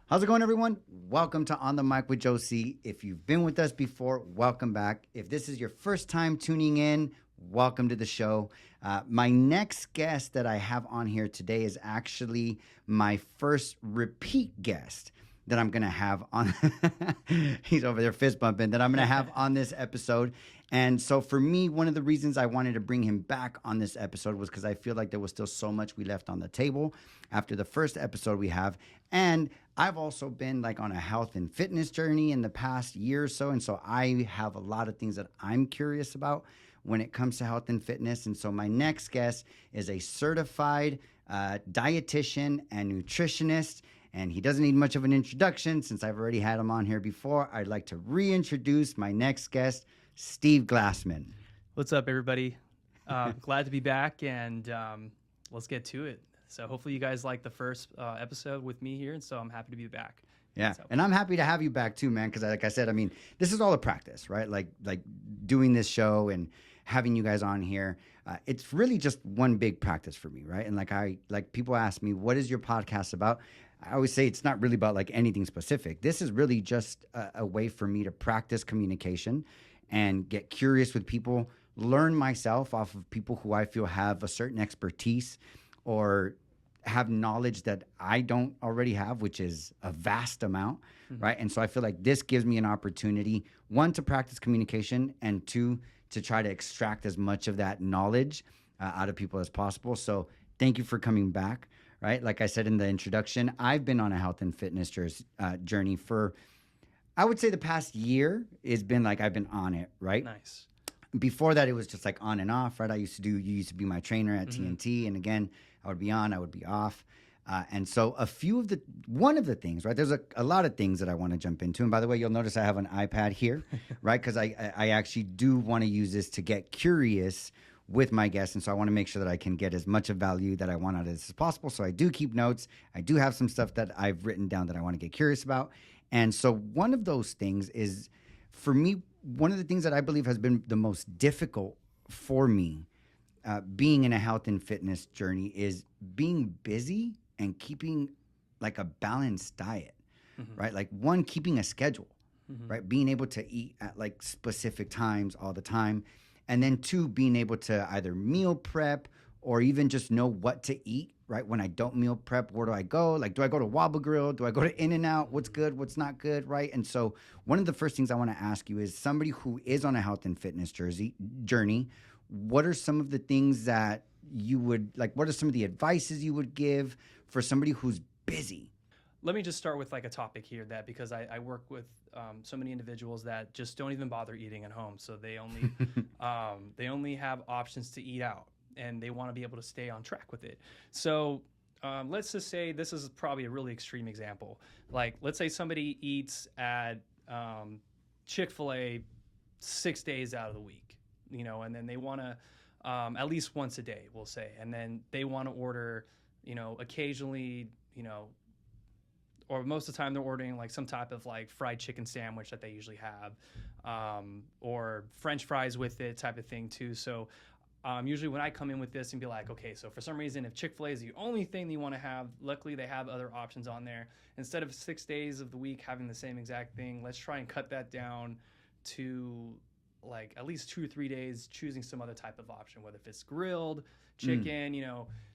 How's it going, everyone? Welcome to On the Mic with Joe Cee. If you've been with us before, welcome back. If this is your first time tuning in, welcome to the show. My next guest that I have on here today is actually my first repeat guest that I'm going to have on. He's over there fist bumping that I'm going to have on this episode. And so for me, one of the reasons I wanted to bring him back on this episode was because I feel like there was still so much we left on the table after the first episode we have. And I've also been like on a health and fitness journey in the past year or so. And so I have a lot of things that I'm curious about when it comes to health and fitness. And so my next guest is a certified dietitian and nutritionist. And he doesn't need much of an introduction since I've already had him on here before. I'd like to reintroduce my next guest, Steve Glassman. What's up, everybody? Glad to be back, and let's get to it. So hopefully you guys like the first episode with me here, and so I'm happy to be back. Yeah, so. And I'm happy to have you back too, man, because like I said, I mean, this is all a practice, right? Like doing this show and having you guys on here, it's really just one big practice for me, right? And like people ask me, what is your podcast about? I always say it's not really about like anything specific. This is really just a way for me to practice communication and get curious with people, learn myself off of people who I feel have a certain expertise or have knowledge that I don't already have, which is a vast amount, right? And so I feel like this gives me an opportunity, one, to practice communication, and two, to try to extract as much of that knowledge out of people as possible. So thank you for coming back, right? Like I said in the introduction, I've been on a health and fitness journey for, I would say the past year has been like I've been on it, right? Nice. Before that, it was just like on and off, right? You used to be my trainer at TNT. And again, I would be on, I would be off. And so one of the things, right? There's a lot of things that I want to jump into. And by the way, you'll notice I have an iPad here, right? Because I actually do want to use this to get curious with my guests. And so I want to make sure that I can get as much of value that I want out of this as possible. So I do keep notes. I do have some stuff that I've written down that I want to get curious about. And so one of those things is, for me, one of the things that I believe has been the most difficult for me being in a health and fitness journey is being busy and keeping like a balanced diet, right? Like one, keeping a schedule, right? Being able to eat at like specific times all the time. And then two, being able to either meal prep or even just know what to eat, right? When I don't meal prep, where do I go? Like, do I go to Wobble Grill? Do I go to In-N-Out? What's good? What's not good, right? And so one of the first things I want to ask you is, somebody who is on a health and fitness journey, what are some of the things that you would, like, what are some of the advices you would give for somebody who's busy? Let me just start with like a topic here because I work with so many individuals that just don't even bother eating at home. So they only they only have options to eat out, and they want to be able to stay on track with it. So let's just say this is probably a really extreme example. Like, let's say somebody eats at Chick-fil-A 6 days out of the week, and then they want to at least once a day, we'll say, and then they want to order, occasionally, or most of the time they're ordering like some type of like fried chicken sandwich that they usually have, or French fries with it type of thing too. So usually when I come in with this and be like, okay, so for some reason, if Chick-fil-A is the only thing that you want to have, luckily they have other options on there. Instead of 6 days of the week having the same exact thing, let's try and cut that down to like at least 2 or 3 days, choosing some other type of option, whether if it's grilled chicken,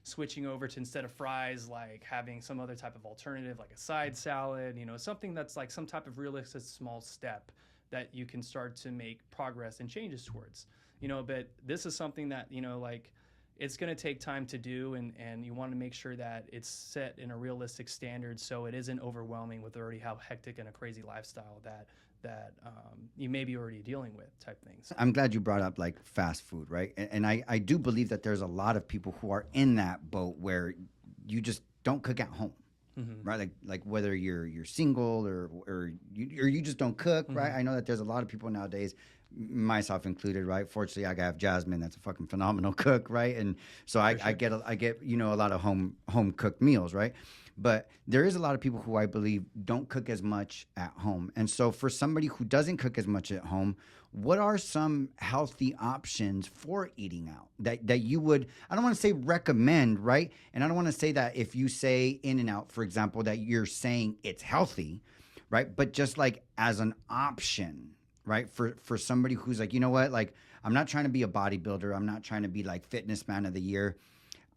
switching over to, instead of fries, like having some other type of alternative, like a side salad, something that's like some type of realistic small step that you can start to make progress and changes towards. But this is something that, like, it's going to take time to do, and you want to make sure that it's set in a realistic standard so it isn't overwhelming with already how hectic and a crazy lifestyle that you may be already dealing with type things. I'm glad you brought up like fast food, right? And I do believe that there's a lot of people who are in that boat where you just don't cook at home. Right, like whether you're single or you just don't cook, right? I know that there's a lot of people nowadays, myself included, right? Fortunately, I have Jasmine, that's a fucking phenomenal cook, right? And so I get a lot of home cooked meals, right? But there is a lot of people who I believe don't cook as much at home. And so for somebody who doesn't cook as much at home, what are some healthy options for eating out that you would, I don't want to say recommend, right? And I don't want to say that if you say In-N-Out, for example, that you're saying it's healthy, right? But just like as an option, right? For somebody who's like, you know what, like I'm not trying to be a bodybuilder. I'm not trying to be like fitness man of the year.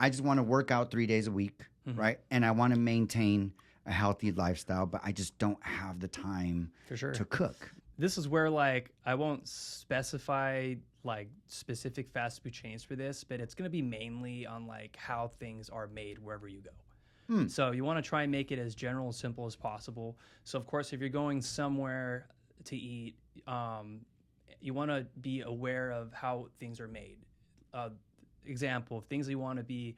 I just want to work out 3 days a week, right? And I want to maintain a healthy lifestyle, but I just don't have the time For sure. to cook. This is where like I won't specify like specific fast food chains for this, but it's going to be mainly on like how things are made wherever you go. So you want to try and make it as general and simple as possible. So of course, if you're going somewhere to eat, you want to be aware of how things are made. Example, things you want to be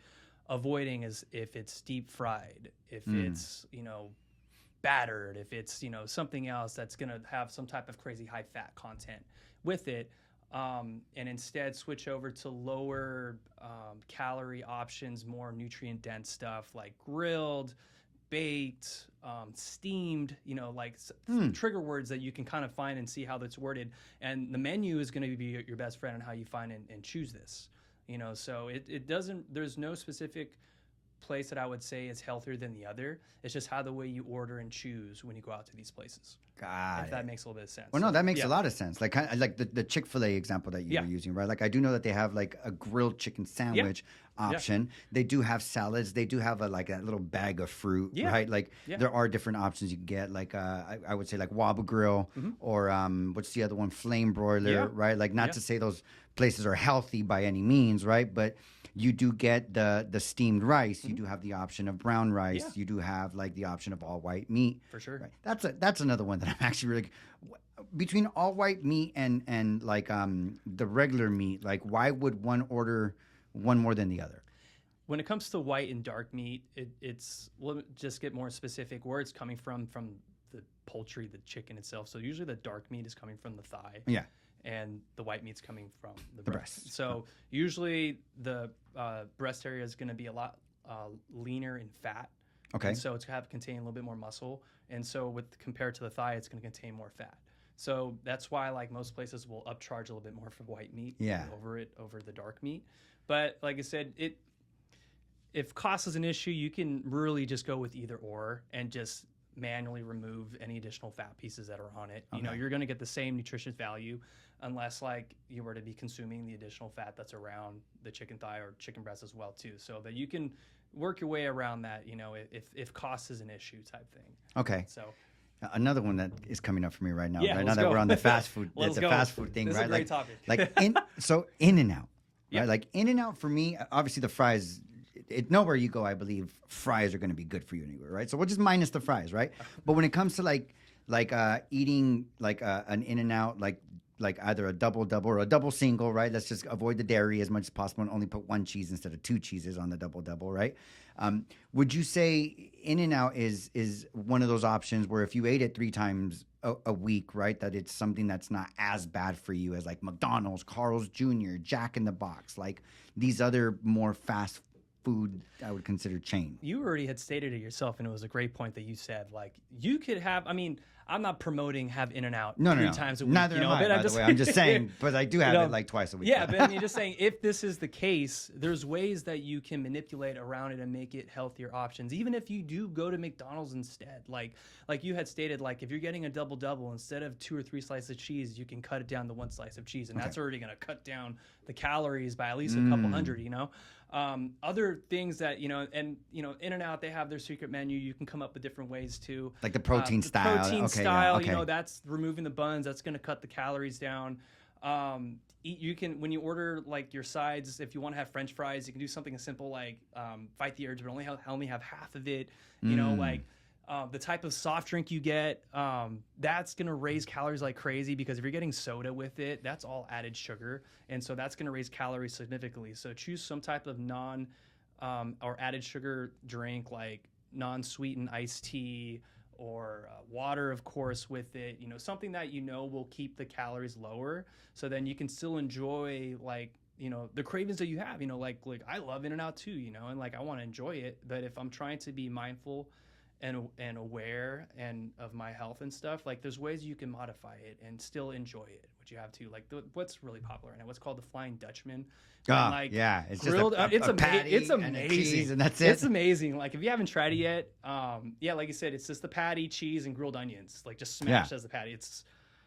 avoiding is if it's deep fried, if it's, battered, if it's, something else that's going to have some type of crazy high fat content with it. And instead switch over to lower calorie options, more nutrient dense stuff like grilled, baked, steamed, trigger words that you can kind of find and see how that's worded. And the menu is going to be your best friend on how you find and choose this. So it doesn't, there's no specific place that I would say is healthier than the other. It's just how the way you order and choose when you go out to these places. If that makes a little bit of sense. Well, no, that makes a lot of sense. Like like the Chick-fil-A example that you were using, right? Like I do know that they have like a grilled chicken sandwich option. They do have salads. They do have a little bag of fruit, right? Like there are different options you can get. Like I would say like Waba Grill or what's the other one? Flame Broiler, right? Like not to say those places are healthy by any means, right? But you do get the steamed rice. You do have the option of brown rice. You do have like the option of all white meat. For sure. Right. That's another one that I'm actually really between all white meat and like the regular meat. Like why would one order one more than the other? When it comes to white and dark meat, it's we'll just get more specific where it's coming from the poultry, the chicken itself. So usually the dark meat is coming from the thigh. Yeah. And the white meat's coming from the breast. So usually the breast area is going to be a lot leaner in fat. Okay. And so it's going to contain a little bit more muscle. And so compared to the thigh, it's going to contain more fat. So that's why like most places will upcharge a little bit more for white meat over the dark meat. But like I said, if cost is an issue, you can really just go with either or and just manually remove any additional fat pieces that are on it. Okay. You're going to get the same nutritious value unless like you were to be consuming the additional fat that's around the chicken thigh or chicken breast as well too. So that you can work your way around that, if cost is an issue type thing. Okay. So another one that is coming up for me right now, right now that we're on the fast food, fast food thing, this right? Is a great topic. In-N-Out, right? Like In-N-Out for me, obviously the fries, nowhere you go, I believe fries are going to be good for you anywhere, right? So we'll just minus the fries, right? But when it comes to like eating like an In-N-Out, like either a double or a double single, right? Let's just avoid the dairy as much as possible and only put one cheese instead of two cheeses on the double, right? Would you say In-N-Out is one of those options where if you ate it 3 times a week, right, that it's something that's not as bad for you as like McDonald's, Carl's Jr., Jack in the Box, like these other more fast food I would consider chain? You already had stated it yourself, and it was a great point that you said. Like you could have, I'm not promoting have In-N-Out 3 times a week. Neither am I, by the way. I'm just saying, but I do have it like twice a week. Yeah, but just saying, if this is the case, there's ways that you can manipulate around it and make it healthier options. Even if you do go to McDonald's instead, like you had stated, like if you're getting a double, instead of 2 or 3 slices of cheese, you can cut it down to 1 slice of cheese, and that's already going to cut down the calories by at least a couple hundred. Other things that In-N-Out, they have their secret menu. You can come up with different ways to like the protein style. That's removing the buns. That's going to cut the calories down. You can, when you order like your sides, if you want to have French fries, you can do something as simple like fight the urge, but only have half of it. The type of soft drink you get, that's going to raise calories like crazy because if you're getting soda with it, that's all added sugar. And so that's going to raise calories significantly. So choose some type of or added sugar drink like non-sweetened iced tea or water, of course, with it. Something that will keep the calories lower. So then you can still enjoy like the cravings that you have, like I love In-N-Out too, and like I want to enjoy it, but if I'm trying to be mindful and aware and of my health and stuff, like there's ways you can modify it and still enjoy it, which you have to, like what's really popular right now, what's called the Flying Dutchman. And, like, yeah, it's grilled, just it's patty, it's and amazing, a cheese, and that's it. It's amazing. Like if you haven't tried it yet, yeah, like you said, it's just the patty, cheese, and grilled onions, like just smashed as the patty.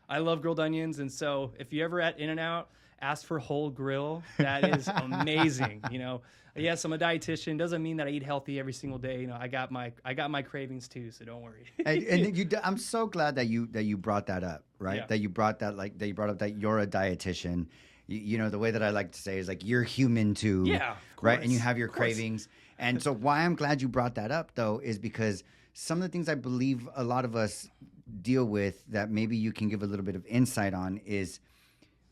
I love grilled onions, and so if you ever at In-N-Out, ask for whole grill. That is amazing. Yes, I'm a dietitian. Doesn't mean that I eat healthy every single day. I got my cravings too, so don't worry. and I'm so glad that you brought that up, right? Yeah. That you brought up that you're a dietitian. The way that I like to say is like you're human too. Yeah, of right. course, And you have your of course. cravings. And so why I'm glad you brought that up though is because some of the things I believe a lot of us deal with that maybe you can give a little bit of insight on is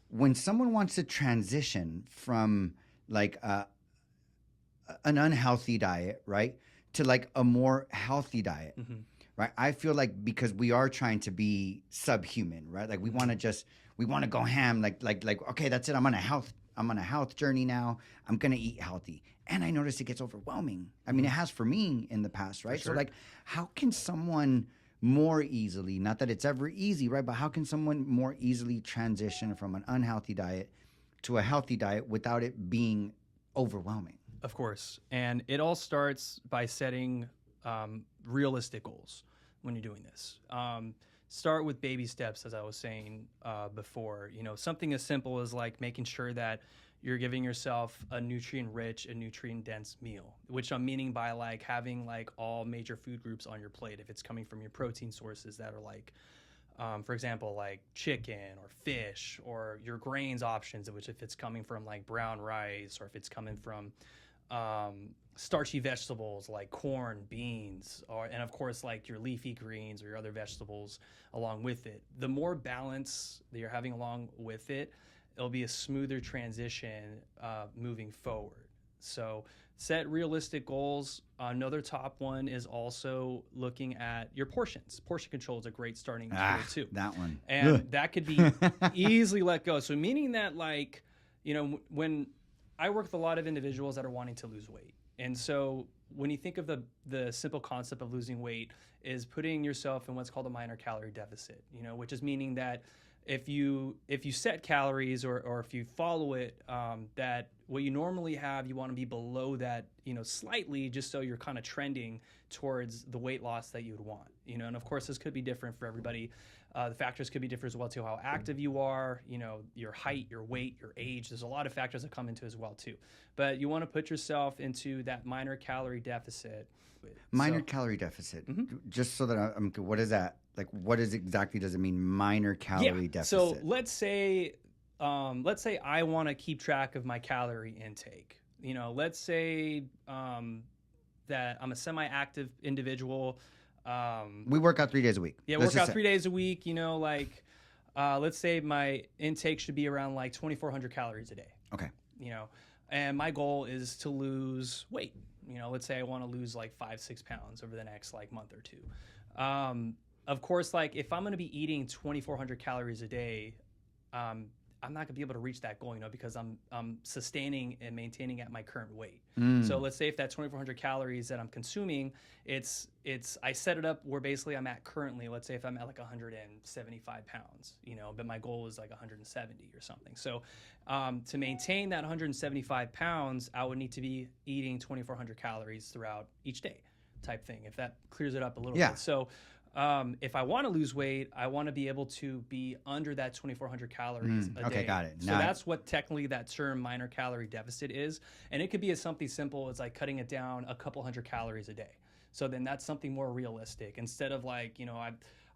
when someone wants to transition from like an unhealthy diet, right, to like a more healthy diet, right? I feel like because we are trying to be subhuman, right? Like we want to go ham, like okay, that's it. I'm on a health journey now. I'm gonna eat healthy, and I notice it gets overwhelming. I mean, it has for me in the past, right? Sure. So like, how can someone more easily, not that it's ever easy, right? But how can someone more easily transition from an unhealthy diet to a healthy diet without it being overwhelming? Of course. And it all starts by setting realistic goals when you're doing this. Start with baby steps, as I was saying before. Something as simple as like making sure that you're giving yourself a nutrient-rich and nutrient-dense meal, which I'm meaning by like having like all major food groups on your plate. If it's coming from your protein sources that are like, for example, like chicken or fish, or your grains options, which if it's coming from like brown rice, or if it's coming from starchy vegetables like corn, beans, and of course like your leafy greens or your other vegetables along with it. The more balance that you're having along with it, it'll be a smoother transition moving forward. So set realistic goals. Another top one is also looking at your portions. Portion control is a great starting tool too. That one. And that could be easily let go. So meaning that like, when I work with a lot of individuals that are wanting to lose weight. And so when you think of the simple concept of losing weight is putting yourself in what's called a minor calorie deficit, which is meaning that if you set calories or if you follow it, that what you normally have, you want to be below that, slightly, just so you're kind of trending towards the weight loss that you would want, and of course this could be different for everybody. The factors could be different as well too, how active you are, your height, your weight, your age. There's a lot of factors that come into as well too. But you want to put yourself into that minor calorie deficit. Minor calorie deficit. Just so that I'm what is that? Like, what exactly does it mean, minor calorie deficit? So let's say I want to keep track of my calorie intake. Let's say that I'm a semi-active individual. We work out 3 days a week. Yeah, work out 3 days a week. Let's say my intake should be around like 2,400 calories a day. Okay. And my goal is to lose weight. Let's say I want to lose like 5-6 pounds over the next like month or two. Of course, like if I'm going to be eating 2,400 calories a day, I'm not gonna be able to reach that goal, because I'm sustaining and maintaining at my current weight. So let's say if that 2,400 calories that I'm consuming, I set it up where basically I'm at currently. Let's say if I'm at like 175 pounds, but my goal is like 170 or something. So to maintain that 175 pounds, I would need to be eating 2,400 calories throughout each day, type thing. If that clears it up a little bit. So. If I want to lose weight, I want to be able to be under that 2,400 calories a day. Okay, got it. So that's what technically that term minor calorie deficit is. And it could be something simple as like cutting it down a couple hundred calories a day. So then that's something more realistic. Instead of like,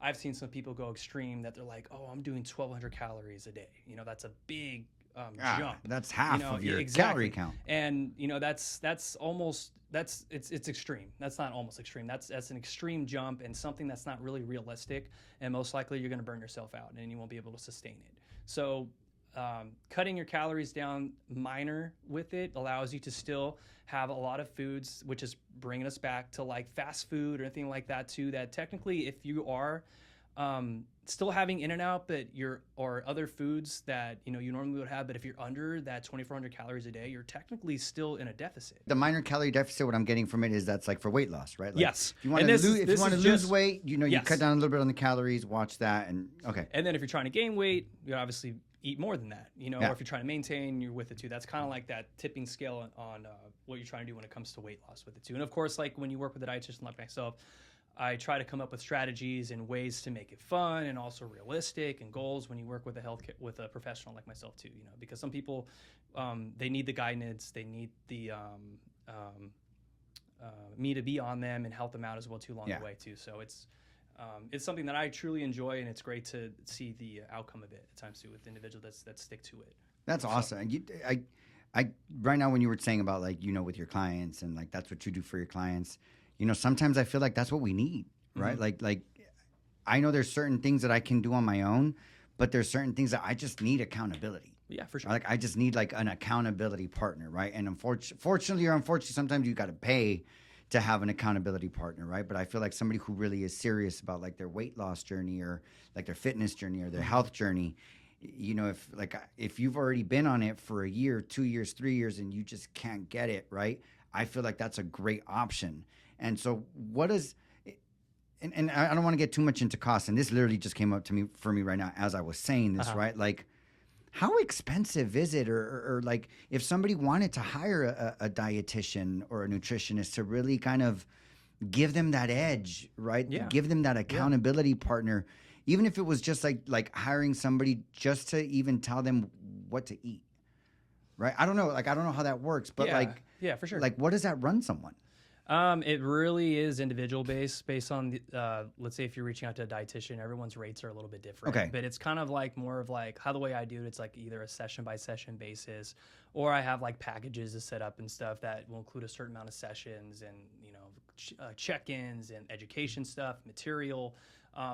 I've seen some people go extreme that they're like, oh, I'm doing 1,200 calories a day. That's a big jump. That's half of your calorie count. And that's almost it's extreme. That's not almost extreme. That's an extreme jump and something that's not really realistic. And most likely you're going to burn yourself out and you won't be able to sustain it. So cutting your calories down minor with it allows you to still have a lot of foods, which is bringing us back to like fast food or anything like that too. That technically, if you are still having in and out, but or other foods that you normally would have, but if you're under that 2,400 calories a day, you're technically still in a deficit. The minor calorie deficit, what I'm getting from it is that's like for weight loss, right? Like Yes. If you want to lose weight, you Yes. cut down a little bit on the calories, watch that, and okay. And then if you're trying to gain weight, you obviously eat more than that, Yeah. or if you're trying to maintain, you're with it too. That's kind of like that tipping scale on what you're trying to do when it comes to weight loss with it too. And of course, like when you work with a dietitian like myself, I try to come up with strategies and ways to make it fun and also realistic and goals when you work with a professional like myself too, because some people, they need the guidance, they need the me to be on them and help them out as well too along the way too. So it's something that I truly enjoy, and it's great to see the outcome of it at times too with individuals that stick to it. That's awesome. And I right now when you were saying about like with your clients and like that's what you do for your clients, sometimes I feel like that's what we need, right? Mm-hmm. Like I know there's certain things that I can do on my own, but there's certain things that I just need accountability. Yeah, for sure. Like I just need like an accountability partner, right? And fortunately or unfortunately, sometimes you got to pay to have an accountability partner, right? But I feel like somebody who really is serious about like their weight loss journey or like their fitness journey or their health journey, if you've already been on it for a year, 2 years, 3 years, and you just can't get it, right? I feel like that's a great option. And so what is, and I don't want to get too much into cost, and this literally just came up for me right now as I was saying this, right? Like, how expensive is it? Or like if somebody wanted to hire a dietitian or a nutritionist to really kind of give them that edge, right? Yeah. Give them that accountability partner, even if it was just like hiring somebody just to even tell them what to eat, right? I don't know. Like, I don't know how that works, but yeah, for sure. Like, what does that run someone? It really is individual based on the, let's say if you're reaching out to a dietitian, everyone's rates are a little bit different. Okay. But it's kind of like more of like how the way I do it, it's like either a session by session basis, or I have like packages to set up and stuff that will include a certain amount of sessions and, check-ins and education stuff, material.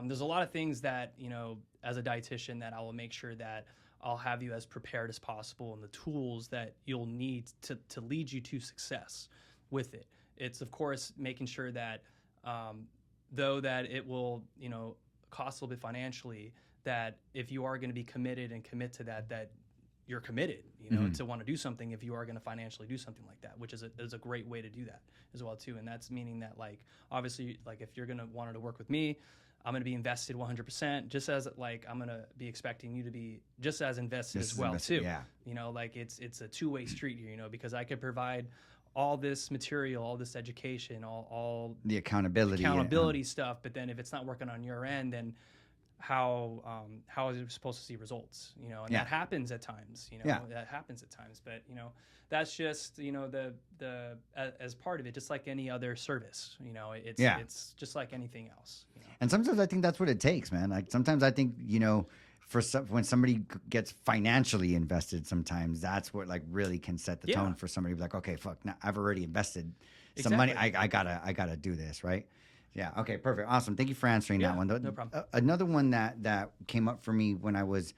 There's a lot of things that, as a dietitian that I will make sure that I'll have you as prepared as possible and the tools that you'll need to lead you to success with it. It's, of course, making sure that though that it will, cost a little bit financially, that if you are going to be committed and commit to that you're committed, to want to do something if you are going to financially do something like that, which is a great way to do that as well, too. And that's meaning that, like, obviously, like if you're going to want to work with me, I'm going to be invested 100%, just as like I'm going to be expecting you to be just as invested as well, too. Yeah. Like it's a two-way street here, because I could provide all this material, all this education, all the accountability stuff. But then if it's not working on your end, then how is it supposed to see results? And that happens at times. That happens at times. But that's just the as part of it, just like any other service. It's just like anything else. And sometimes I think that's what it takes, man. Like sometimes I think when somebody gets financially invested, sometimes that's what like really can set the tone for somebody to be like, okay, fuck, now I've already invested some money. I gotta do this, right? Yeah. Okay. Perfect. Awesome. Thank you for answering that one. No problem. Another one that came up for me when I was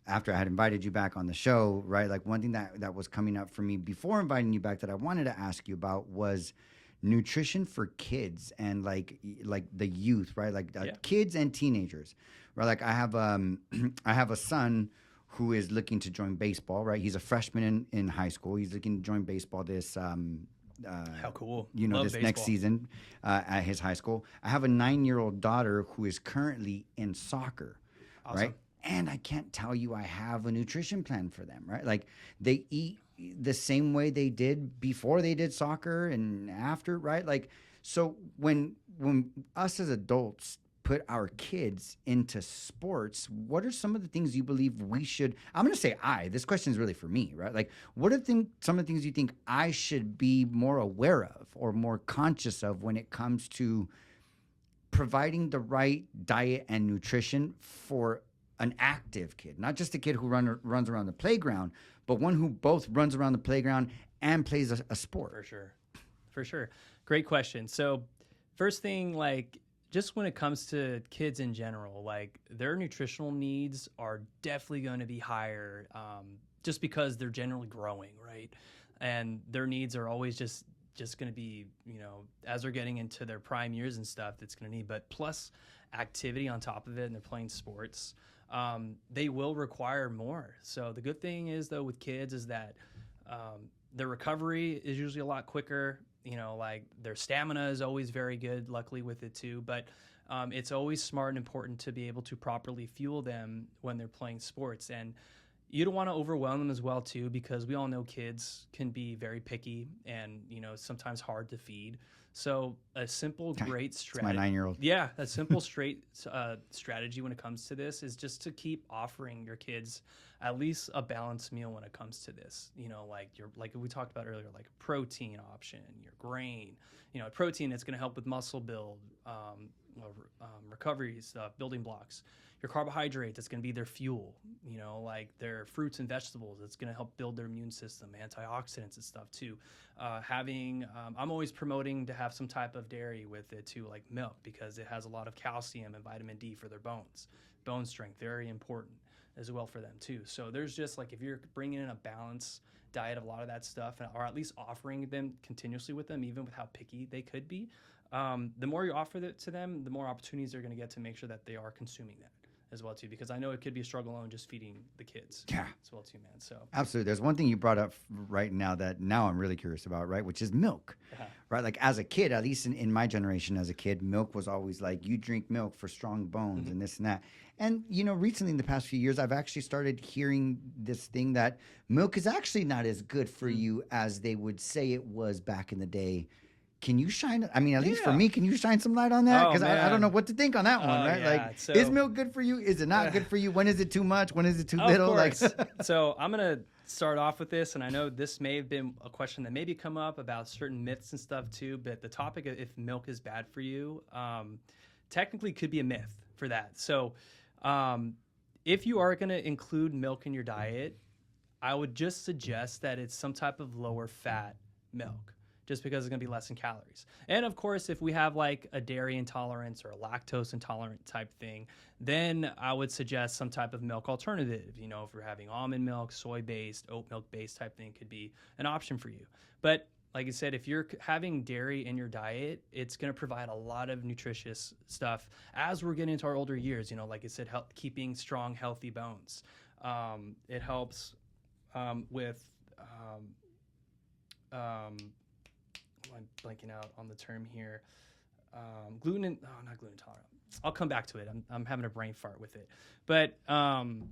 after I had invited you back on the show, right? Like one thing that was coming up for me before inviting you back that I wanted to ask you about was nutrition for kids and like the youth, right? Like kids and teenagers, right? Like I have a son who is looking to join baseball, right? He's a freshman in high school. He's looking to join baseball this how cool. Love this baseball. Next season at his high school. I have a 9-year-old daughter who is currently in soccer, awesome. Right? And I can't tell you I have a nutrition plan for them, right? Like they eat the same way they did before they did soccer and after, right? Like, so when us as adults put our kids into sports, what are some of the things you believe we should, I'm going to say this question is really for me, right? Like, what are some of the things you think I should be more aware of or more conscious of when it comes to providing the right diet and nutrition for an active kid, not just a kid who runs around the playground, but one who both runs around the playground and plays a sport? For sure. Great question. So first thing, like just when it comes to kids in general, like their nutritional needs are definitely going to be higher just because they're generally growing, right? And their needs are always just just going to be, as they're getting into their prime years and stuff, that's going to need, but plus activity on top of it, and they're playing sports, they will require more. So the good thing is, though, with kids is that their recovery is usually a lot quicker. Like their stamina is always very good, luckily with it too. But it's always smart and important to be able to properly fuel them when they're playing sports. And you don't want to overwhelm them as well too, because we all know kids can be very picky and, sometimes hard to feed. So a simple, great strategy. My 9-year-old. Yeah, a simple, straight strategy when it comes to this is just to keep offering your kids at least a balanced meal when it comes to this. Like we talked about earlier, like a protein option, your grain. Protein that's going to help with muscle build, recovery stuff, building blocks. Your carbohydrate that's going to be their fuel. Like their fruits and vegetables that's going to help build their immune system, antioxidants and stuff too. I'm always promoting to have some type of dairy with it too, like milk, because it has a lot of calcium and vitamin D for their bones. Bone strength, very important as well for them too. So there's just like, if you're bringing in a balanced diet of a lot of that stuff, or at least offering them continuously with them, even with how picky they could be, the more you offer that to them, the more opportunities they're going to get to make sure that they are consuming that as well too, because I know it could be a struggle alone just feeding the kids as well too, man. So absolutely. There's one thing you brought up right now that now I'm really curious about, right? Which is milk, right? Like as a kid, at least in my generation as a kid, milk was always like, you drink milk for strong bones and this and that. And, recently in the past few years, I've actually started hearing this thing that milk is actually not as good for you as they would say it was back in the day. Can you shine? I mean, at least for me, can you shine some light on that? Because I don't know what to think on that one, right? Yeah. Like, is milk good for you? Is it not good for you? When is it too much? When is it too little? Like, so I'm gonna start off with this, and I know this may have been a question that maybe come up about certain myths and stuff too. But the topic of if milk is bad for you, technically could be a myth for that. So, if you are gonna include milk in your diet, I would just suggest that it's some type of lower fat milk, just because it's going to be less in calories. And of course, if we have like a dairy intolerance or a lactose intolerant type thing, then I would suggest some type of milk alternative. If you're having almond milk, soy-based, oat milk-based type thing could be an option for you. But like I said, if you're having dairy in your diet, it's going to provide a lot of nutritious stuff as we're getting into our older years. Like I said, keeping strong, healthy bones. It helps with... I'm blanking out on the term here. Not gluten intolerant. I'll come back to it. I'm having a brain fart with it, but I'm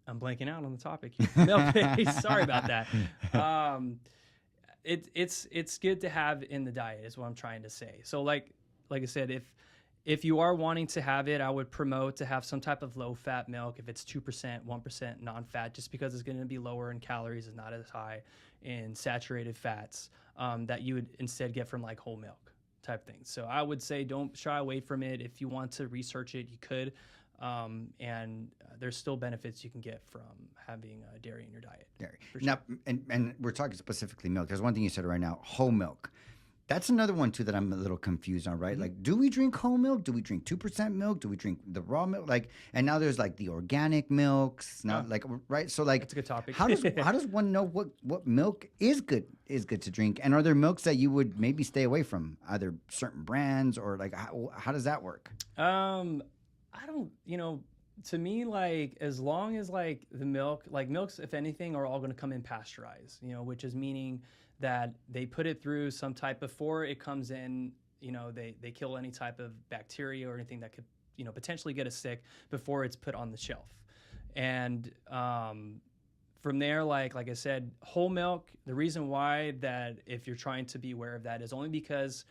blanking out on the topic here. No, sorry about that. It's good to have in the diet is what I'm trying to say. So like I said, if you are wanting to have it, I would promote to have some type of low fat milk. If it's 2%, 1% non-fat, just because it's going to be lower in calories and not as high in saturated fats, that you would instead get from like whole milk type things. So I would say don't shy away from it. If you want to research it, you could. And there's still benefits you can get from having dairy in your diet. Dairy. Sure. Now, and we're talking specifically milk. There's one thing you said right now, whole milk. That's another one too that I'm a little confused on, right? Like, do we drink whole milk? Do we drink 2% milk? Do we drink the raw milk? Like, and now there's like the organic milks, right? So like, that's a good topic. how does one know what milk is good to drink? And are there milks that you would maybe stay away from, either certain brands or like how does that work? I don't, to me, like, as long as like the milks, if anything, are all going to come in pasteurized, which is meaning that they put it through some type before it comes in, they kill any type of bacteria or anything that could, potentially get us sick before it's put on the shelf. And from there, like I said, whole milk, the reason why that if you're trying to be aware of that is only because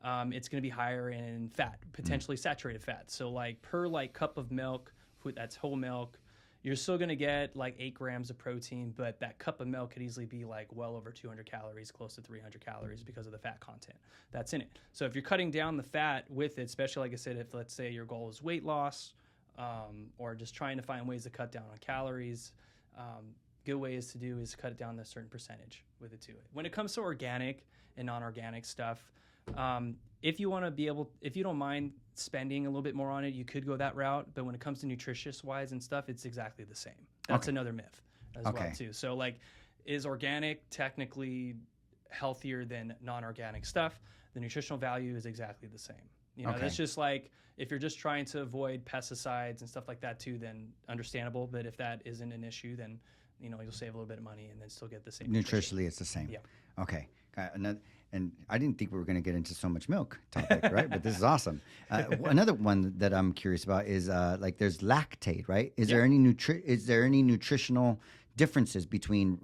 it's going to be higher in fat, potentially saturated fat. So like per like cup of milk, that's whole milk, you're still going to get like 8 grams of protein, but that cup of milk could easily be like well over 200 calories, close to 300 calories because of the fat content that's in it. So if you're cutting down the fat with it, especially like I said, if let's say your goal is weight loss, or just trying to find ways to cut down on calories, good ways to do is cut it down to a certain percentage with it too. When it comes to organic and non-organic stuff, if you want to be able, if you don't mind spending a little bit more on it, you could go that route. But when it comes to nutritious wise and stuff, it's exactly the same. That's another myth as well too. So like, is organic technically healthier than non-organic stuff, the nutritional value is exactly the same. You know, Okay. that's just like if you're just trying to avoid pesticides and stuff like that too, then understandable. But if that isn't an issue, then you know you'll save a little bit of money and then still get the same nutrition. Nutritionally, it's the same. Yeah. Okay. And I didn't think we were going to get into so much milk topic, right? But this is awesome. Another one that I'm curious about is like there's lactate, right? Is there any nutritional differences between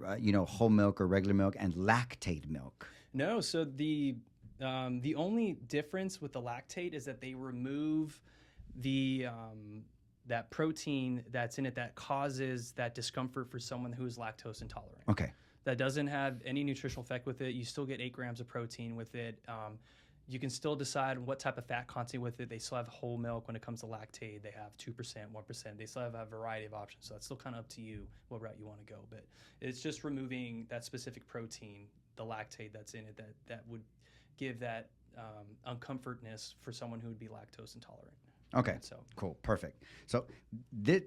whole milk or regular milk and lactate milk? No. So the only difference with the lactate is that they remove the that protein that's in it that causes that discomfort for someone who is lactose intolerant. Okay. That doesn't have any nutritional effect with it. You still get 8 grams of protein with it. You can still decide what type of fat content with it. They still have whole milk when it comes to lactate. They have 2%, 1%. They still have a variety of options. So it's still kind of up to you what route you want to go. But it's just removing that specific protein, the lactate that's in it, that would give that uncomfortness for someone who would be lactose intolerant. Okay, So cool, perfect. So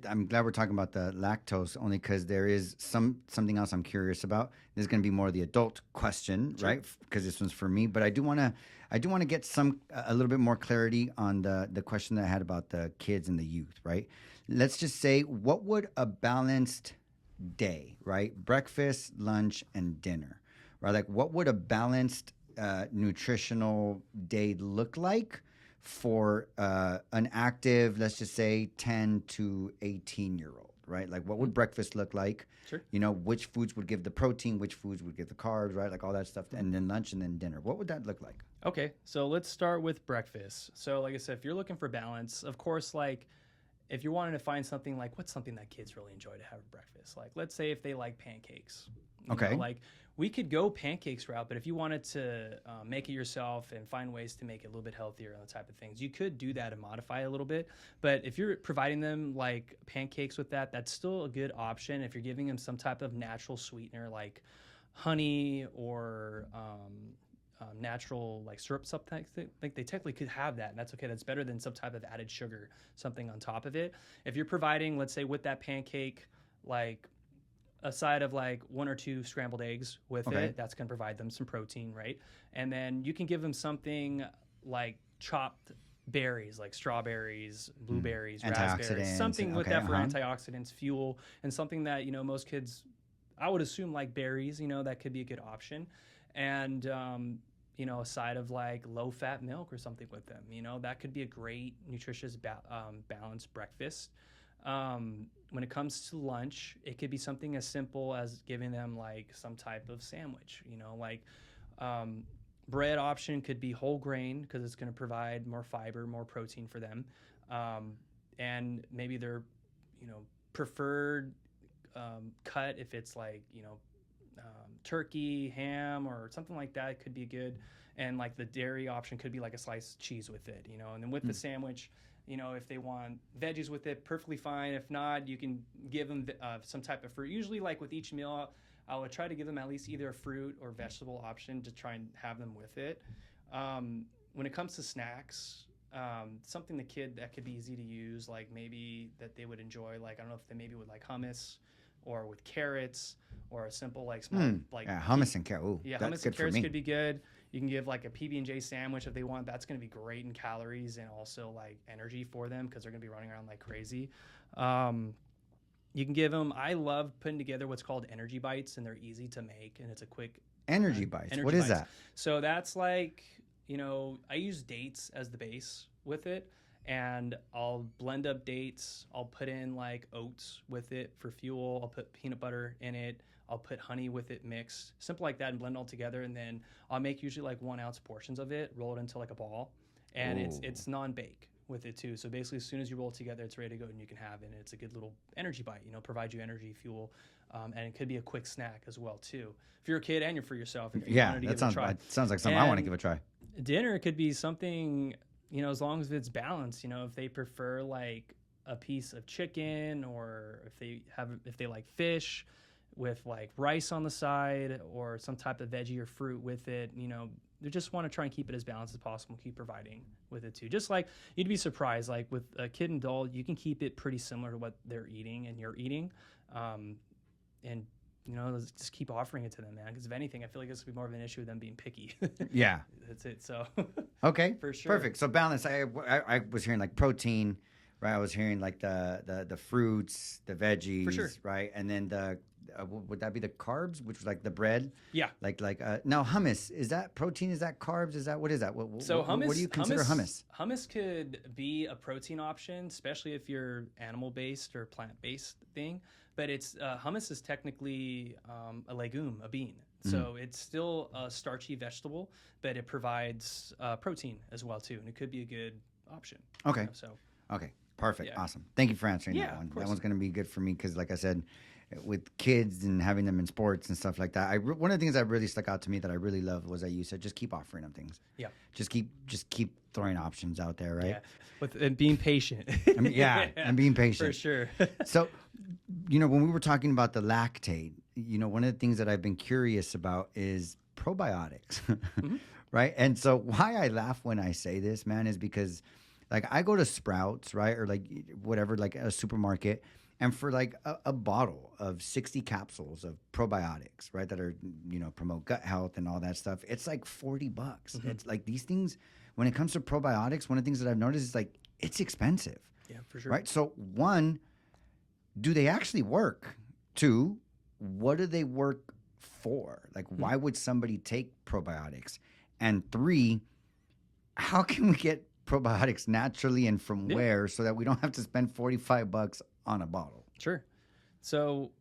I'm glad we're talking about the lactose only because there is something else I'm curious about. This is going to be more the adult question, Sure. right? Because this one's for me, but I do want to get a little bit more clarity on the question that I had about the kids and the youth, right? Let's just say, what would a balanced day, right? Breakfast, lunch, and dinner, right? Like, what would a balanced nutritional day look like for an active, let's just say 10 to 18-year-old, right? Like what would breakfast look like? Sure. You know, which foods would give the protein, which foods would give the carbs, right? Like all that stuff. And then lunch and then dinner. What would that look like? Okay, so let's start with breakfast. So like I said, if you're looking for balance, of course, like if you're wanting to find something like what's something that kids really enjoy to have for breakfast, like let's say if they like pancakes, Okay. like we could go pancakes route, but if you wanted to make it yourself and find ways to make it a little bit healthier and the type of things, you could do that and modify it a little bit. But if you're providing them like pancakes with that, that's still a good option. If you're giving them some type of natural sweetener like honey or natural like syrup, something like they technically could have that, and that's okay. That's better than some type of added sugar, something on top of it. If you're providing, let's say with that pancake, like a side of like 1 or 2 scrambled eggs with it, that's going to provide them some protein, right? And then you can give them something like chopped berries, like strawberries, blueberries, raspberries, Antioxidants, something with that for uh-huh. antioxidants, fuel, and something that, you know, most kids, I would assume like berries, you know, that could be a good option. And, you know, a side of like low fat milk or something with them, you know, that could be a great nutritious balanced breakfast. When it comes to lunch, it could be something as simple as giving them like some type of sandwich, you know, like bread option could be whole grain because it's going to provide more fiber, more protein for them. And maybe their, you know, preferred cut, if it's like, you know, turkey, ham, or something like that could be good. And like the dairy option could be like a sliced cheese with it, you know, and then with the sandwich, you know, if they want veggies with it, perfectly fine. If not, you can give them some type of fruit. Usually, like with each meal, I would try to give them at least either a fruit or vegetable option to try and have them with it. When it comes to snacks, something the kid that could be easy to use, like maybe that they would enjoy, like I don't know if they maybe would like hummus or with carrots or a simple like small like hummus and carrots. Ooh, yeah, that's hummus good and carrots for me. could be good. You can give like a PB&J sandwich if they want. That's going to be great in calories and also like energy for them because they're going to be running around like crazy. You can give them, I love putting together what's called energy bites, and they're easy to make, and it's a quick Energy bites. What is that? So that's like, you know, I use dates as the base with it, and I'll blend up dates. I'll put in like oats with it for fuel. I'll put peanut butter in it. I'll put honey with it mixed, simple like that, and blend it all together. And then I'll make usually like 1 ounce portions of it, roll it into like a ball, and it's non-bake with it too. So basically, as soon as you roll it together, it's ready to go, and you can have it. And it's a good little energy bite, you know, provide you energy, fuel, and it could be a quick snack as well too. If you're a kid and you're for yourself, if you wanted to give it a try. Sounds like something I want to give a try. Dinner could be something, you know, as long as it's balanced. You know, if they prefer like a piece of chicken, or if they like fish with like rice on the side, or some type of veggie or fruit with it, you know, they just want to try and keep it as balanced as possible, keep providing with it too. Just like you'd be surprised, like with a kid and adult, you can keep it pretty similar to what they're eating and you're eating. And let's just keep offering it to them, man. Because if anything, I feel like this would be more of an issue with them being picky. Yeah. That's it. So Okay. for sure. Perfect. So balance. I was hearing like protein, right? I was hearing like the fruits, the veggies, For sure. right? And then would that be the carbs, which was like the bread? Yeah. Now hummus, is that protein? Is that carbs? Is that what is that? So hummus. What do you consider hummus? Hummus could be a protein option, especially if you're animal based or plant based thing. But it's hummus is technically a legume, a bean. So it's still a starchy vegetable, but it provides protein as well too, and it could be a good option. Okay. So Okay. Perfect. Yeah. Awesome. Thank you for answering Yeah, that one. of course. That one's going to be good for me because, like I said, with kids and having them in sports and stuff like that, one of the things that really stuck out to me that I really loved was that you said just keep offering them things. yeah, Just keep throwing options out there, right? yeah, and being patient. I mean, and being patient. For sure. So, when we were talking about the lactate, one of the things that I've been curious about is probiotics, right? And so why I laugh when I say this, man, is because like I go to Sprouts, right? Or like whatever, like a supermarket, and for like a bottle of 60 capsules of probiotics, right? That are, promote gut health and all that stuff. It's like $40. It's like these things, when it comes to probiotics, one of the things that I've noticed is like, it's expensive. Yeah, for sure. Right. So one, do they actually work? Two, what do they work for? Like, why would somebody take probiotics? And three, how can we get probiotics naturally and from where so that we don't have to spend $45 on a bottle? Sure. So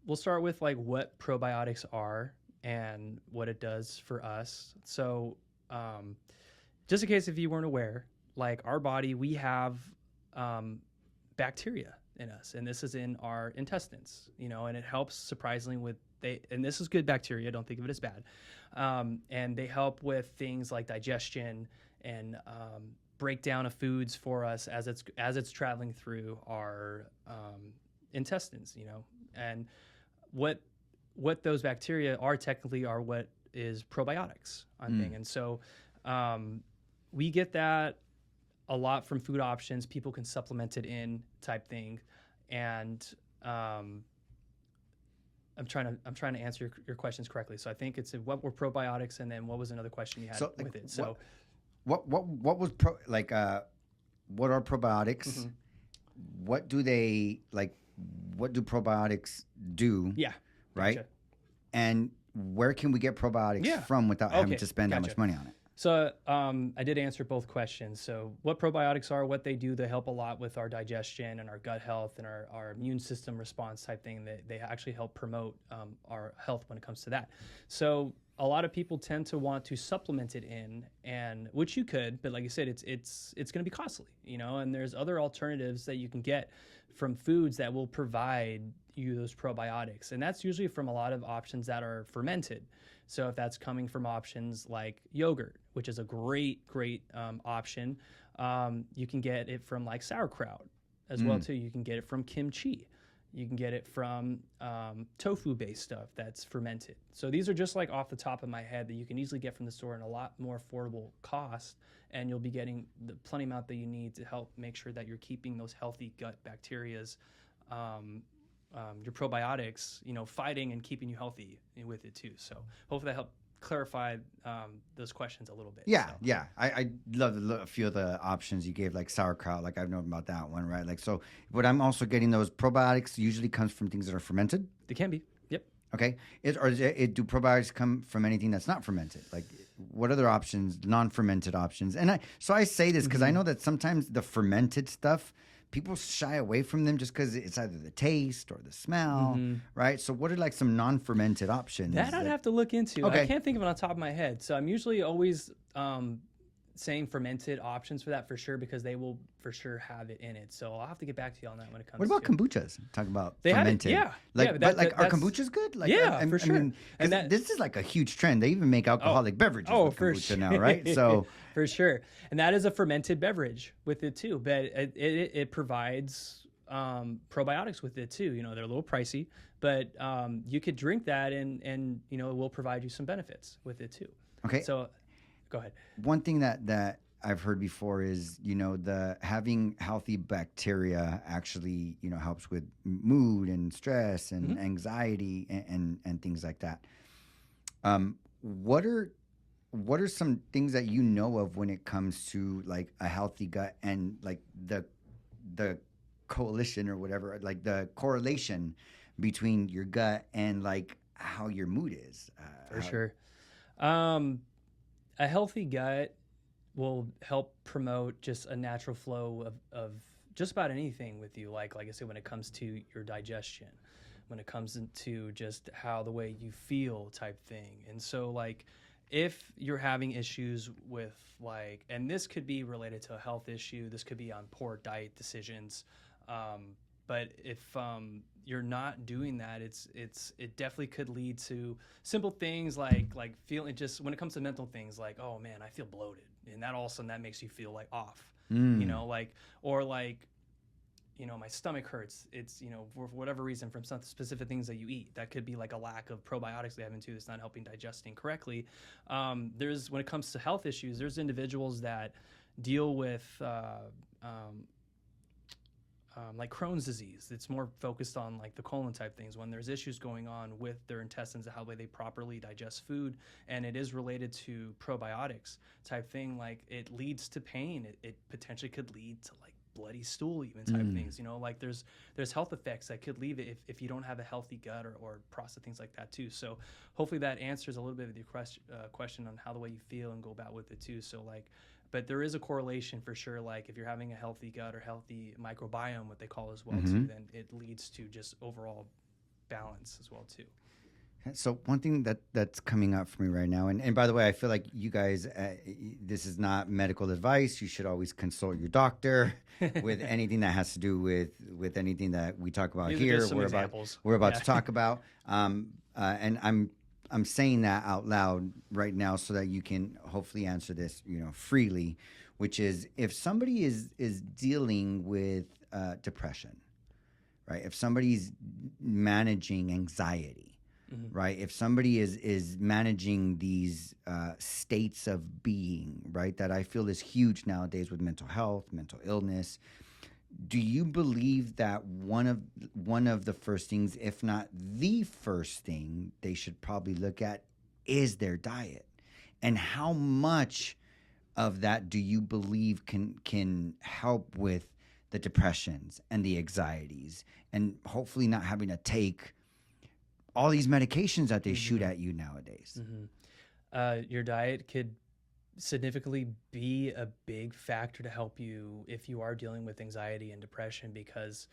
we'll start with like what probiotics are and what it does for us. So just in case if you weren't aware, like our body, we have bacteria in us, and this is in our intestines, and it helps surprisingly with and this is good bacteria. Don't think of it as bad. And they help with things like digestion and breakdown of foods for us as it's traveling through our intestines, and what those bacteria are technically are what is probiotics on thing. And so we get that a lot from food options. People can supplement it in type thing. And I'm trying to answer your questions correctly. So I think it's what were probiotics, and then what was another question you had with it? So what was what are probiotics? What do they like? What do probiotics do? Yeah. Right. Gotcha. And where can we get probiotics from without having to spend that much money on it? So I did answer both questions. So what probiotics are, what they do, they help a lot with our digestion and our gut health and our immune system response type thing. They actually help promote our health when it comes to that. So a lot of people tend to want to supplement it in, and which you could, but like you said, it's going to be costly, and there's other alternatives that you can get from foods that will provide you those probiotics. And that's usually from a lot of options that are fermented. So if that's coming from options like yogurt, which is a great option, you can get it from like sauerkraut as well too. You can get it from kimchi. You can get it from tofu-based stuff that's fermented. So these are just like off the top of my head that you can easily get from the store in a lot more affordable cost, and you'll be getting the plenty amount that you need to help make sure that you're keeping those healthy gut bacterias, your probiotics, fighting and keeping you healthy with it too. So hopefully that helped clarify those questions a little bit. Yeah, yeah. I love a few of the options you gave, like sauerkraut. Like I've known about that one, right? Like so, but I'm also getting those probiotics usually comes from things that are fermented. They can be. Yep. Okay. Do probiotics come from anything that's not fermented? Like what other options, non-fermented options? And I say this because I know that sometimes the fermented stuff, people shy away from them just because it's either the taste or the smell, right? So what are like some non-fermented options? That I'd have to look into. Okay. I can't think of it on top of my head. So I'm usually always saying fermented options for that for sure, because they will for sure have it in it. So I'll have to get back to you on that when it comes to What about kombuchas? Talk about they fermented. Have it, yeah. Like, yeah, but are that's, kombuchas good? Like, yeah, for sure. I mean, and this is like a huge trend. They even make alcoholic beverages with for kombucha sure. now, right? So for sure. And that is a fermented beverage with it too. But it provides probiotics with it too. They're a little pricey, but you could drink that and it will provide you some benefits with it too. Okay. So go ahead. One thing that I've heard before is, the having healthy bacteria actually, helps with mood and stress and Mhm. anxiety and things like that. Um, what are what are some things that you know of when it comes to like a healthy gut and like the coalition or whatever, like the correlation between your gut and like how your mood is? For sure. Um, a healthy gut will help promote just a natural flow of just about anything with you. Like I said, when it comes to your digestion, when it comes into just how the way you feel type thing. And so like if you're having issues with like, and this could be related to a health issue, this could be on poor diet decisions. Um, but if you're not doing that, it definitely could lead to simple things like feeling just when it comes to mental things like, oh man, I feel bloated, and that all of a sudden that makes you feel like off, Mm. like or like my stomach hurts. It's, for whatever reason from some specific things that you eat. That could be like a lack of probiotics they have into that's not helping digesting correctly. When it comes to health issues, there's individuals that deal with like Crohn's disease. It's more focused on like the colon type things when there's issues going on with their intestines, how they properly digest food, and it is related to probiotics type thing. Like it leads to pain. It potentially could lead to like bloody stool even type Mm. things. Like there's health effects that could leave it if you don't have a healthy gut or process things like that too. So hopefully that answers a little bit of your question on how the way you feel and go about with it too. So like, but there is a correlation for sure. Like if you're having a healthy gut or healthy microbiome, what they call as well Mm-hmm. too, then it leads to just overall balance as well too. So one thing that's coming up for me right now, and by the way, I feel like you guys, this is not medical advice. You should always consult your doctor with anything that has to do with anything that we talk about These are here. just some examples. We're about Yeah. to talk about, and I'm saying that out loud right now so that you can hopefully answer this, freely, which is if somebody is dealing with depression, right? If somebody's managing anxiety, Mm-hmm. right? If somebody is managing these states of being, right, that I feel is huge nowadays with mental health, mental illness. Do you believe that one of the first things, if not the first thing, they should probably look at is their diet, and how much of that do you believe can help with the depressions and the anxieties, and hopefully not having to take all these medications that they shoot Mm-hmm. at you nowadays? Mm-hmm. Your diet could significantly be a big factor to help you if you are dealing with anxiety and depression, because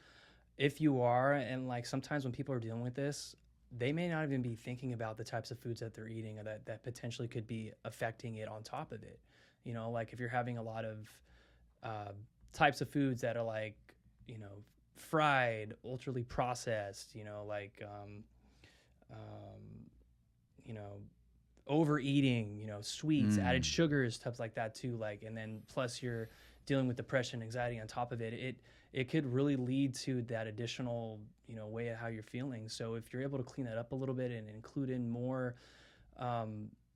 if you are, and like sometimes when people are dealing with this, they may not even be thinking about the types of foods that they're eating or that potentially could be affecting it on top of it. Like if you're having a lot of uh, types of foods that are like, fried, ultra processed, like, um, you know, overeating, sweets, added Mm. sugars, stuff like that too. Like, and then plus you're dealing with depression, anxiety on top of it. It could really lead to that additional, way of how you're feeling. So if you're able to clean that up a little bit and include in more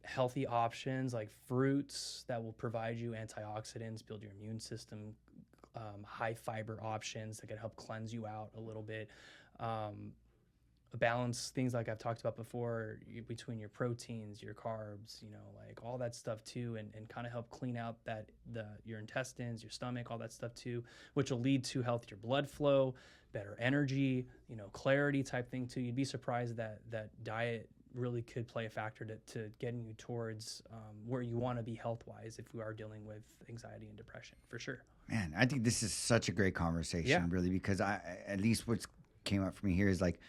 healthy options like fruits that will provide you antioxidants, build your immune system, high fiber options that can help cleanse you out a little bit. Balance things like I've talked about before between your proteins, your carbs, like all that stuff too, and kind of help clean out your intestines, your stomach, all that stuff too, which will lead to healthier blood flow, better energy, clarity type thing too. You'd be surprised that diet really could play a factor to getting you towards where you want to be health wise if we are dealing with anxiety and depression for sure. Man, I think this is such a great conversation, Yeah. really, because at least what's came up for me here is like,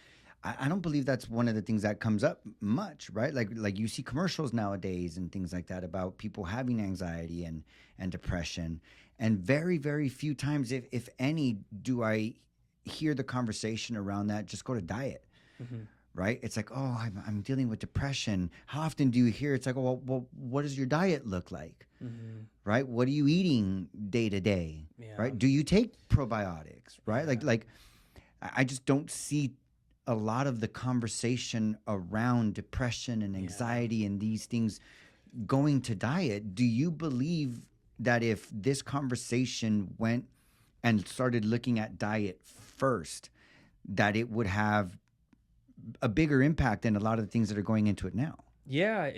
I don't believe that's one of the things that comes up much, right? Like you see commercials nowadays and things like that about people having anxiety and depression, and very very few times, if any, do I hear the conversation around that. Just go to diet, Mm-hmm. right? It's like, oh, I'm dealing with depression. How often do you hear it's like, oh, well, what does your diet look like? Mm-hmm. Right? What are you eating day to day? Yeah. Right? Do you take probiotics? Right? Yeah. Like I just don't see a lot of the conversation around depression and Yeah. anxiety and these things going to diet. Do you believe that if this conversation went and started looking at diet first, that it would have a bigger impact than a lot of the things that are going into it now. Yeah,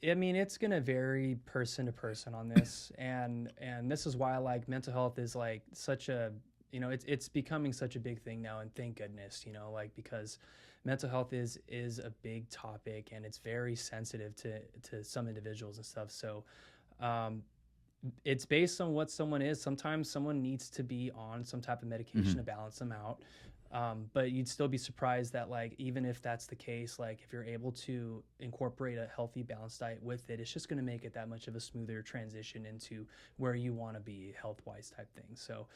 I mean, it's gonna vary person to person on this, and this is why like mental health is like such a, you know, it's becoming such a big thing now, and thank goodness, you know, like because mental health is a big topic, and it's very sensitive to some individuals and stuff. So, it's based on what someone is. Sometimes someone needs to be on some type of medication to balance them out. But you'd still be surprised that like, even if that's the case, like if you're able to incorporate a healthy balanced diet with it, it's just going to make it that much of a smoother transition into where you want to be health wise type thing. So,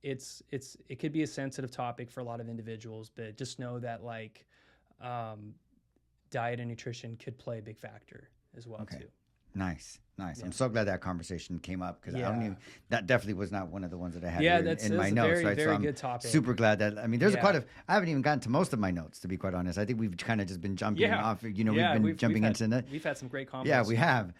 it could be a sensitive topic for a lot of individuals, but just know that like, diet and nutrition could play a big factor as well too. Nice. Yeah. I'm so glad that conversation came up because that definitely was not one of the ones that I had in my a notes. very, Right, very so I'm good topic. super glad that there's I haven't even gotten to most of my notes, to be quite honest. I think we've kind of just been jumping off. You know, we've been jumping into that. We've had some great combos. Yeah, we have.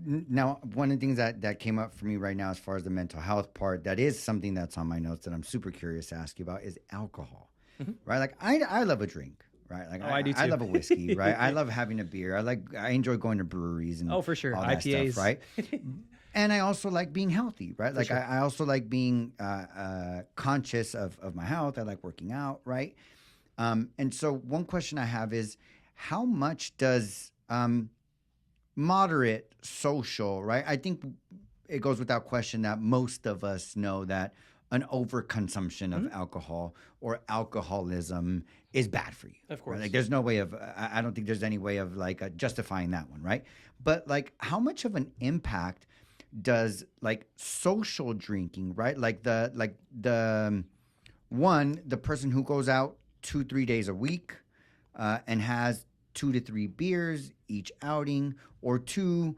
Now, one of the things that came up for me right now, as far as the mental health part, that is something that's on my notes that I'm super curious to ask you about is alcohol. Right, like I love a drink. Right, like I do too. I love a whiskey. Right, I love having a beer. I enjoy going to breweries and for sure, all that IPAs, stuff, right? And I also like being healthy, right? Like sure. I also like being conscious of my health. I like working out, right? And so one question I have is, how much does moderate social, right? I think it goes without question that most of us know that an overconsumption of alcohol or alcoholism is bad for you. Of course. Right? Like there's no way of, I don't think there's any way of like justifying that one, right? But like how much of an impact does like social drinking, right? Like the person who goes out 2-3 days a week and has 2 to 3 beers each outing, or 2,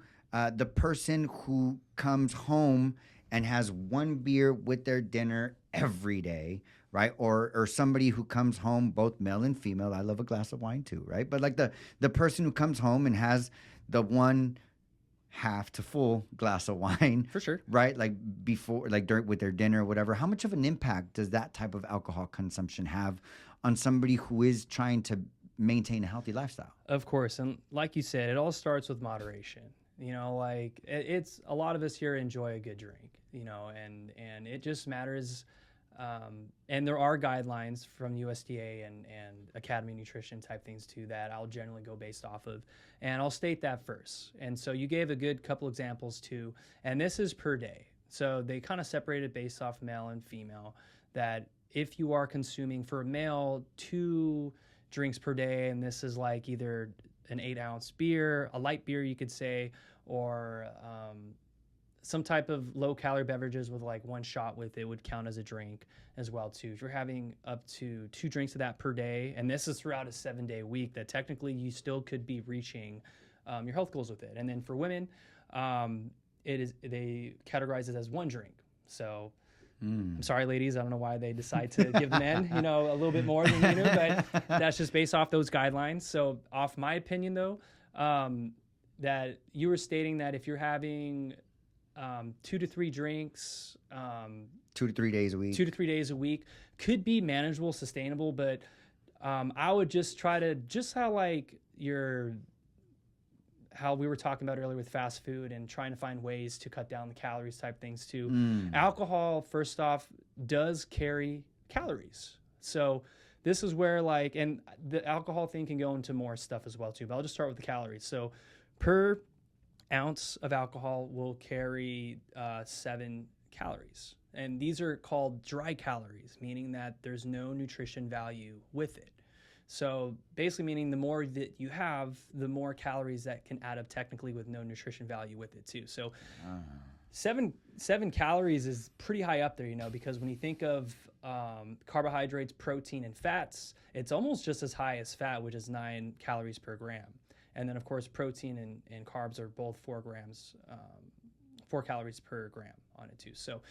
the person who comes home and has 1 beer with their dinner every day, right? Or somebody who comes home, both male and female. I love a glass of wine too, right? But like the person who comes home and has the 1 half to full glass of wine, for sure, right? Like before, like during with their dinner or whatever. How much of an impact does that type of alcohol consumption have on somebody who is trying to maintain a healthy lifestyle? Of course, and like you said, it all starts with moderation. You know, like it's a lot of us here enjoy a good drink, you know, and it just matters. And there are guidelines from USDA and Academy of Nutrition type things too that I'll generally go based off of. And I'll state that first. And so you gave a good couple examples too. And this is per day. So they kind of separated based off male and female, that if you are consuming for a male 2 drinks per day, and this is like either an 8-ounce beer, a light beer, you could say, or some type of low-calorie beverages with like 1 shot with it would count as a drink as well too. If you're having up to 2 drinks of that per day, and this is throughout a 7-day week, that technically you still could be reaching your health goals with it. And then for women, they categorize it as 1 drink. So I'm sorry, ladies, I don't know why they decide to give men, you know, a little bit more than you do, but that's just based off those guidelines. So off my opinion though, that you were stating that if you're having 2 to 3 drinks, 2 to 3 days a week, 2 to 3 days a week could be manageable, sustainable, but I would just try to, just how we were talking about earlier with fast food and trying to find ways to cut down the calories type things too. Alcohol, first off, does carry calories. So this is where like, and the alcohol thing can go into more stuff as well too, but I'll just start with the calories. So per ounce of alcohol will carry 7 calories. And these are called dry calories, meaning that there's no nutrition value with it. So basically meaning the more that you have, the more calories that can add up technically with no nutrition value with it too. So 7 calories is pretty high up there, you know, because when you think of carbohydrates, protein, and fats, it's almost just as high as fat, which is 9 calories per gram. And then of course, protein and carbs are both 4 calories per gram on it too. So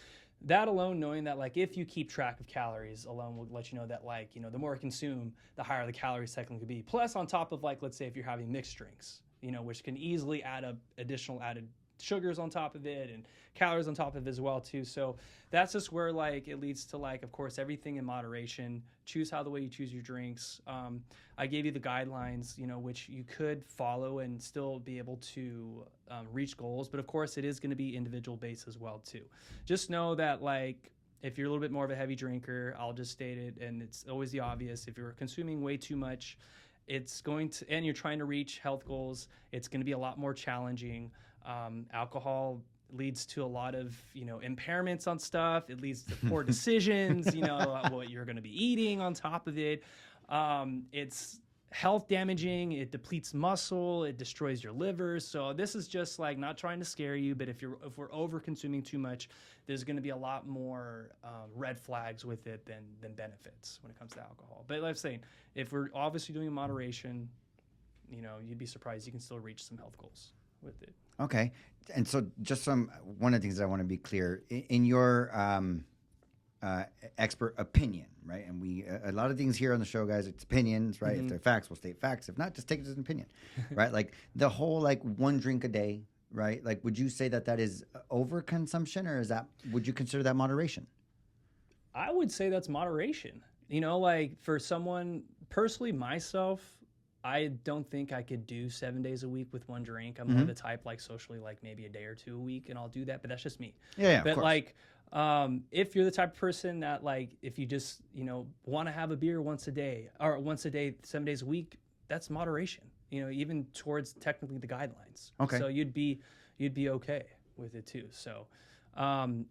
that alone, knowing that like if you keep track of calories alone will let you know that like, you know, the more you consume, the higher the calories technically could be. Plus on top of like, let's say if you're having mixed drinks, you know, which can easily add up additional added sugars on top of it and calories on top of it as well too. So that's just where like it leads to like, of course, everything in moderation. Choose how the way you choose your drinks. I gave you the guidelines, you know, which you could follow and still be able to reach goals. But of course, it is going to be individual based as well too. Just know that like if you're a little bit more of a heavy drinker, I'll just state it, and it's always the obvious. If you're consuming way too much, it's going to, and you're trying to reach health goals, it's going to be a lot more challenging. Alcohol leads to a lot of, you know, impairments on stuff. It leads to poor decisions, you know, what you're going to be eating on top of it. It's health damaging. It depletes muscle. It destroys your liver. So this is just like not trying to scare you, but if we're over consuming too much, there's going to be a lot more red flags with it than benefits when it comes to alcohol. But like I'm saying, if we're obviously doing in moderation, you know, you'd be surprised you can still reach some health goals with it. Okay. And so just one of the things that I want to be clear in your expert opinion, right? And we, a lot of things here on the show, guys, it's opinions, right? If they're facts, we'll state facts. If not, just take it as an opinion, right? Like the whole, like one drink a day, right? Like, would you say that is overconsumption, or would you consider that moderation? I would say that's moderation. You know, like for someone, personally, myself, I don't think I could do 7 days a week with one drink. I'm more the type like socially, like maybe a day or two a week, and I'll do that. But that's just me. Yeah, but of course. like, if you're the type of person that like, if you just, you know, want to have a beer once a day, 7 days a week, that's moderation. You know, even towards technically the guidelines. Okay. So you'd be okay with it too. So.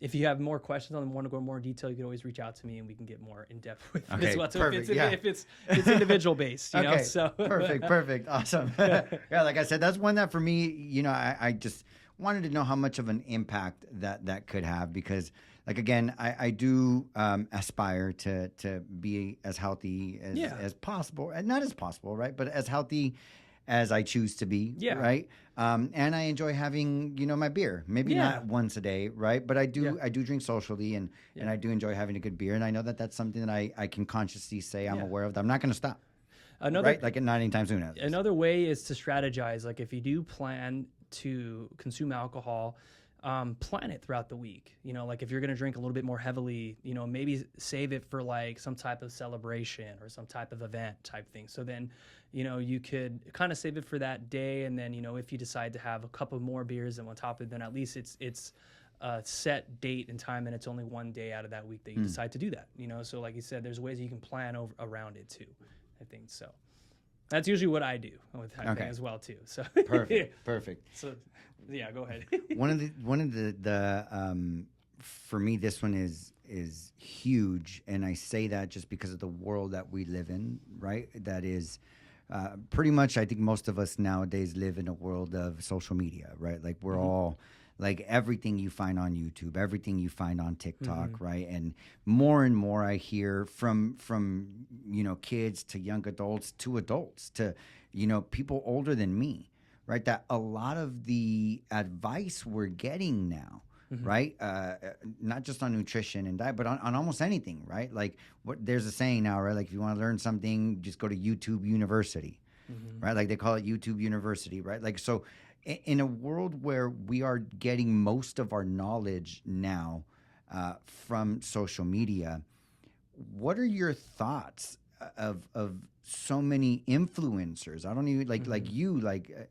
If you have more questions on and want to go in more detail, you can always reach out to me and we can get more in depth with it as well. So perfect, if it's individual based, you know. So perfect, awesome. Yeah, like I said, that's one that for me, you know, I just wanted to know how much of an impact that could have, because, like, again, I do aspire to be as healthy as possible, and not as possible, right, but as healthy as I choose to be, right? And I enjoy having, you know, my beer. Maybe not once a day, right? But I do drink socially, and I do enjoy having a good beer. And I know that that's something that I can consciously say I'm aware of, that I'm not going to stop. Right? Like not anytime soon. Another way is to strategize. Like if you do plan to consume alcohol, plan it throughout the week. You know, like if you're going to drink a little bit more heavily, you know, maybe save it for like some type of celebration or some type of event type thing. So then, you know, you could kind of save it for that day. And then, you know, if you decide to have a couple more beers and on top of it, then at least it's a set date and time, and it's only one day out of that week that you decide to do that, you know? So like you said, there's ways you can plan around it too, I think. So that's usually what I do with that thing as well too. So perfect. So yeah, go ahead. one of the for me, this one is huge, and I say that just because of the world that we live in, right? That is pretty much, I think most of us nowadays live in a world of social media, right? Like we're all, like everything you find on YouTube, everything you find on TikTok, right? And more I hear from you know, kids to young adults to you know, people older than me, right? That a lot of the advice we're getting now, right? Not just on nutrition and diet, but on almost anything, right? Like there's a saying now, right? Like if you want to learn something, just go to YouTube University, right? Like they call it YouTube University, right? Like, so in a world where we are getting most of our knowledge now from social media, what are your thoughts of so many influencers? I don't even like you,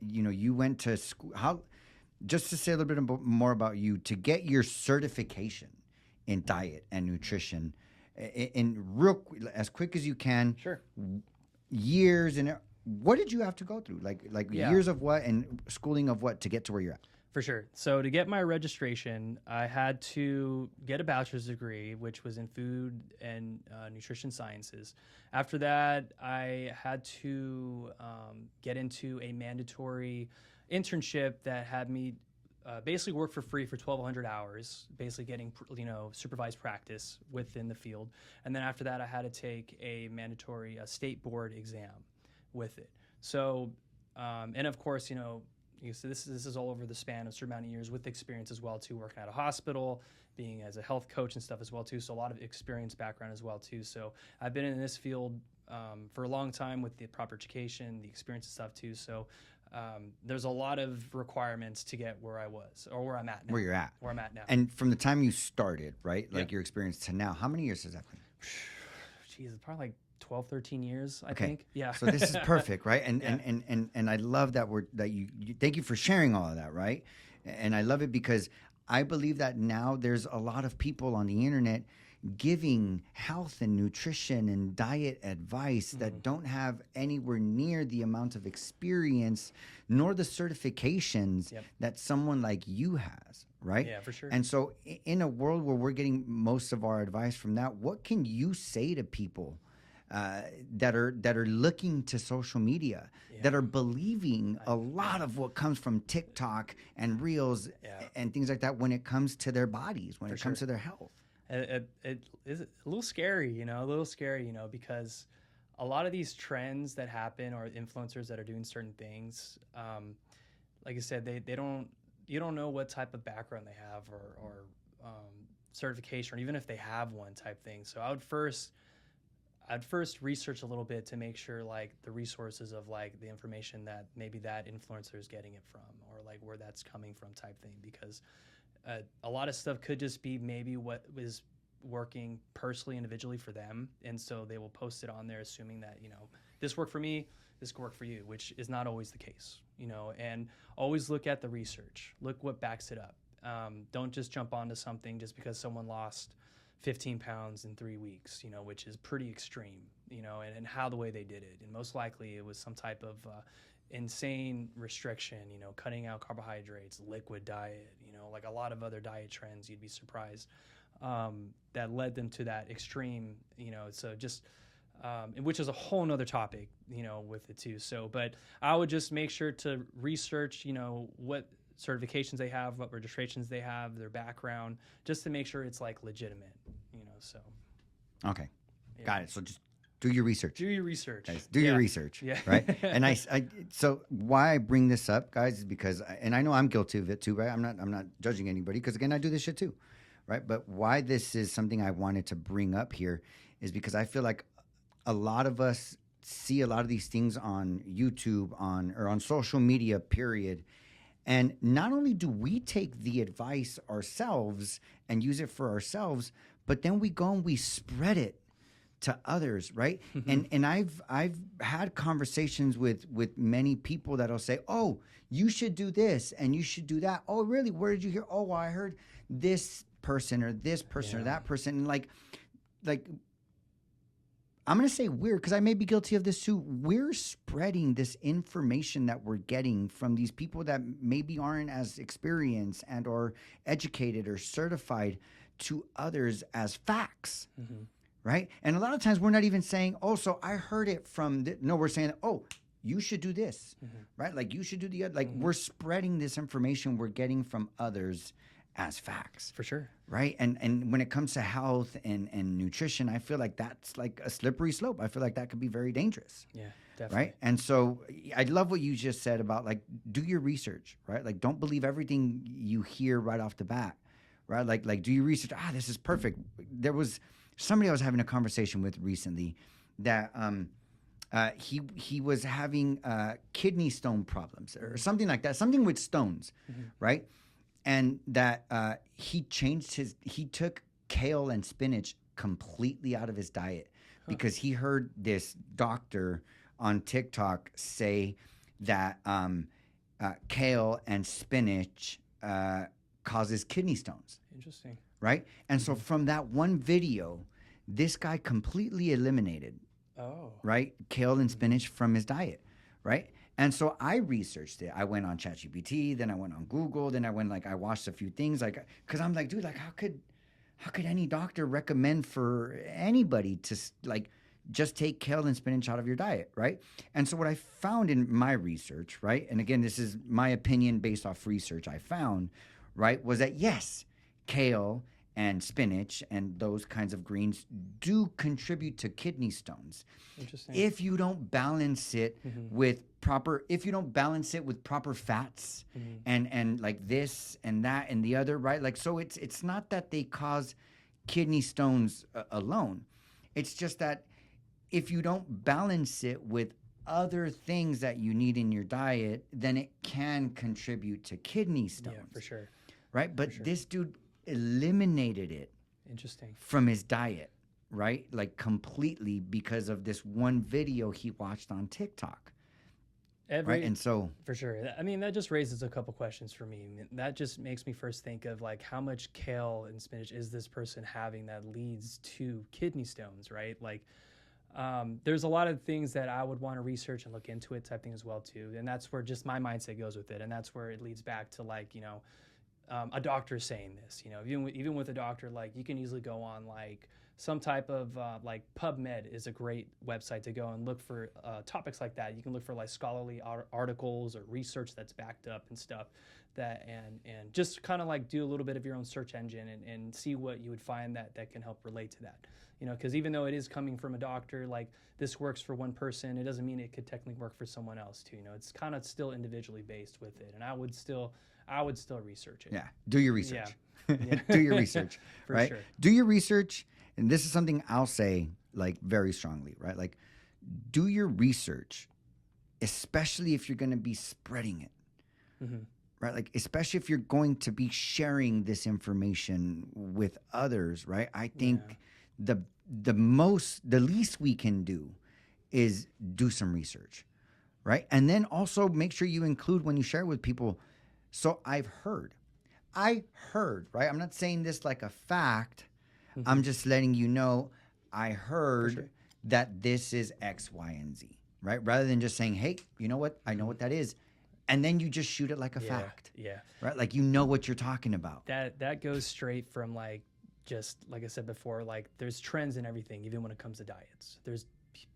you know, you went to school. How, just to say a little bit more about you, to get your certification in diet and nutrition in as quick as you can. Sure. Years, and what did you have to go through? Like years of what and schooling of what to get to where you're at? For sure. So to get my registration, I had to get a bachelor's degree, which was in food and nutrition sciences. After that, I had to get into a mandatory internship that had me basically work for free for 1,200 hours, basically getting, you know, supervised practice within the field. And then after that, I had to take a mandatory state board exam with it. So, and of course, you know, so this is all over the span of a certain amount of years with experience as well too, working at a hospital, being as a health coach and stuff as well too. So a lot of experience background as well too. So I've been in this field for a long time with the proper education, the experience and stuff too. So there's a lot of requirements to get where I was or where I'm at now. Where you're at. Where I'm at now. And from the time you started, right? Like Yep. your experience to now, how many years has that been? Jeez, it's probably like 12, 13 years, I Okay. think. Yeah. So this is perfect, right? And Yeah. and I love that you thank you for sharing all of that, right? And I love it because I believe that now there's a lot of people on the internet giving health and nutrition and diet advice that don't have anywhere near the amount of experience nor the certifications Yep. that someone like you has, right? Yeah, for sure. And so in a world where we're getting most of our advice from that, what can you say to people that are looking to social media, that are believing a lot of what comes from TikTok and Reels and things like that when it comes to their bodies, when it comes to their health? It is a little scary, because a lot of these trends that happen or influencers that are doing certain things, like I said, you don't know what type of background they have or certification, or even if they have one type thing. So I'd first research a little bit to make sure like the resources of like the information that maybe that influencer is getting it from, or like where that's coming from type thing, because a lot of stuff could just be maybe what is working personally, individually for them. And so they will post it on there assuming that, this worked for me, this could work for you, which is not always the case, and always look at the research, look what backs it up. Don't just jump onto something just because someone lost 15 pounds in 3 weeks, which is pretty extreme, and how the way they did it. And most likely it was some type of insane restriction, cutting out carbohydrates, liquid diet, like a lot of other diet trends, you'd be surprised, that led them to that extreme, so just, which is a whole nother topic, with it too. So, but I would just make sure to research, what certifications they have, what registrations they have, their background, just to make sure it's like legitimate, so. Okay. Yeah. Got it. So just do your research. Do your research. Guys, do your research. Yeah. Right. And so why I bring this up, guys, is because, and I know I'm guilty of it too, right? I'm not judging anybody because again, I do this shit too. Right. But why this is something I wanted to bring up here is because I feel like a lot of us see a lot of these things on YouTube, or on social media, period. And not only do we take the advice ourselves and use it for ourselves, but then we go and we spread it to others, right? And I've had conversations with many people that'll say, "Oh, you should do this and you should do that." "Oh, really? Where did you hear?" "Oh, well, I heard this person or this person or that person." And like I'm going to say we're, because I may be guilty of this too. We're spreading this information that we're getting from these people that maybe aren't as experienced and or educated or certified to others as facts, right? And a lot of times we're not even saying, "Oh, so I heard it from," no, we're saying, "Oh, you should do this," right? Like you should do the other. Like we're spreading this information we're getting from others as facts. For sure. Right. And when it comes to health and nutrition, I feel like that's like a slippery slope. I feel like that could be very dangerous. Yeah, definitely. Right. And so I love what you just said about like, do your research, right? Like, don't believe everything you hear right off the bat, right? Like do your research. This is perfect. There was somebody I was having a conversation with recently that, he was having kidney stone problems or something like that, something with stones, right? And that he took kale and spinach completely out of his diet because he heard this doctor on TikTok say that kale and spinach causes kidney stones. Interesting. Right? And so from that one video, this guy completely eliminated, right, kale and spinach from his diet, right? And so I researched it. I went on ChatGPT, then I went on Google, then I watched a few things, like, because I'm like, dude, like, how could any doctor recommend for anybody to like just take kale and spinach out of your diet, right? And so what I found in my research, right, and again, this is my opinion based off research I found, right, was that yes, kale and spinach and those kinds of greens do contribute to kidney stones. Interesting. If you don't balance it with proper fats and like this and that and the other, right? Like, so it's not that they cause kidney stones alone. It's just that if you don't balance it with other things that you need in your diet, then it can contribute to kidney stones. Yeah, for sure. Right? But sure. this dude eliminated it Interesting. from his diet, right? Like completely because of this one video he watched on TikTok. Right? And so for sure. I mean, that just raises a couple questions for me. That just makes me first think of like how much kale and spinach is this person having that leads to kidney stones, right? Like there's a lot of things that I would want to research and look into it type thing as well too. And that's where just my mindset goes with it. And that's where it leads back to like, you know, a doctor saying this, you know, even with a doctor, like you can easily go on like some type of like PubMed is a great website to go and look for topics like that. You can look for like scholarly articles or research that's backed up and stuff that, and just kind of like do a little bit of your own search engine and see what you would find that can help relate to that. You know, because even though it is coming from a doctor, like this works for one person, it doesn't mean it could technically work for someone else too. You know, it's kind of still individually based with it, and I would still research it. Yeah, do your research. Yeah. Do your research, For right? sure. Do your research, and this is something I'll say like very strongly, right? Like, do your research, especially if you're going to be spreading it, right? Like, especially if you're going to be sharing this information with others, right? I think the least we can do is do some research, right? And then also make sure you include when you share it with people. So I heard, right? I'm not saying this like a fact. I'm just letting you know I heard that this is X, Y, and Z, right? Rather than just saying, hey, you know what? I know what that is. And then you just shoot it like a fact. Yeah. Right? Like you know what you're talking about. That goes straight from like, just like I said before, like there's trends in everything, even when it comes to diets. There's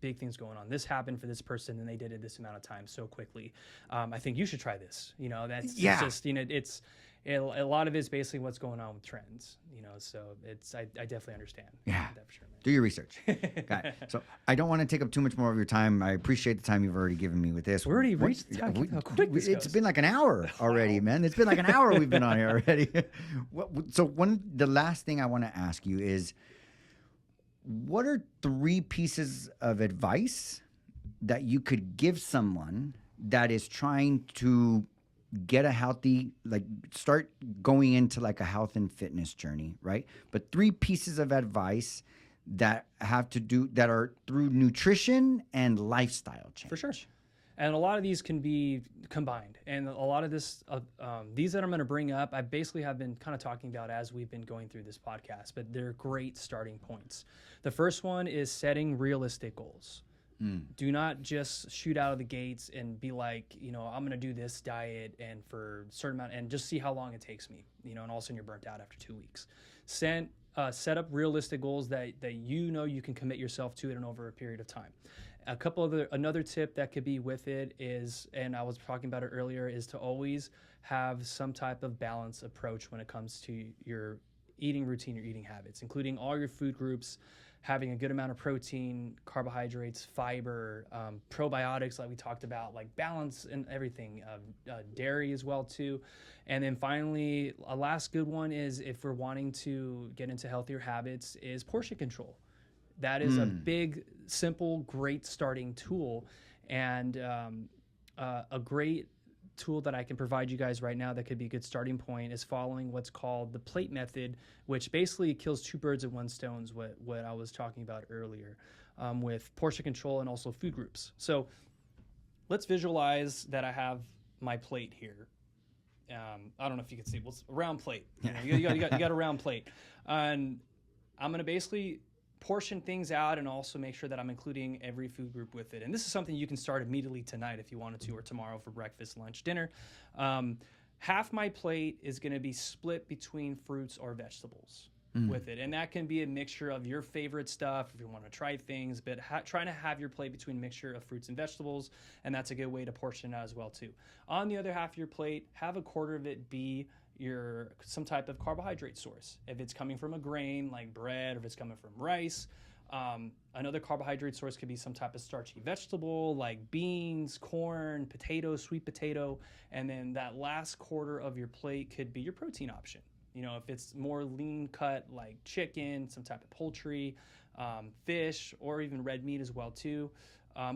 big things going on. This happened for this person and they did it this amount of time so quickly. I think you should try this. You know, that's just, you know, a lot of it is basically what's going on with trends, you know, so I definitely understand. Yeah. That for sure, man. Do your research. Got it. So I don't want to take up too much more of your time. I appreciate the time you've already given me with this. We already reached the time. How quick this It's goes. been like an hour already, man. It's been like an hour we've been on here already. So the last thing I want to ask you is, what are 3 pieces of advice that you could give someone that is trying to get a healthy, like start going into like a health and fitness journey, right? But 3 pieces of advice that are through nutrition and lifestyle change. For sure. And a lot of these can be combined. And a lot of this, these that I'm going to bring up, I basically have been kind of talking about as we've been going through this podcast, but they're great starting points. The first one is setting realistic goals. Do not just shoot out of the gates and be like, you know, I'm going to do this diet and for a certain amount and just see how long it takes me, you know, and all of a sudden you're burnt out after 2 weeks. Set up realistic goals that you know you can commit yourself to it and over a period of time. Another tip that could be with it is, and I was talking about it earlier, is to always have some type of balanced approach when it comes to your eating routine, your eating habits, including all your food groups, having a good amount of protein, carbohydrates, fiber, probiotics like we talked about, like balance and everything, dairy as well too. And then finally, a last good one is, if we're wanting to get into healthier habits, is portion control. That is a big, simple, great starting tool, and a great tool that I can provide you guys right now that could be a good starting point is following what's called the plate method, which basically kills 2 birds with 1 stone, what I was talking about earlier, with portion control and also food groups. So let's visualize that I have my plate here. I don't know if you can see, well, it's a round plate. You got a round plate, and I'm going to basically portion things out and also make sure that I'm including every food group with it. And this is something you can start immediately tonight if you wanted to, or tomorrow for breakfast, lunch, dinner. Half my plate is going to be split between fruits or vegetables with it. And that can be a mixture of your favorite stuff if you want to try things, but trying to have your plate between a mixture of fruits and vegetables. And that's a good way to portion it out as well too. On the other half of your plate, have a quarter of it be some type of carbohydrate source. If it's coming from a grain like bread, or if it's coming from rice, another carbohydrate source could be some type of starchy vegetable like beans, corn, potatoes, sweet potato, and then that last quarter of your plate could be your protein option. You know, if it's more lean cut like chicken, some type of poultry, fish, or even red meat as well too.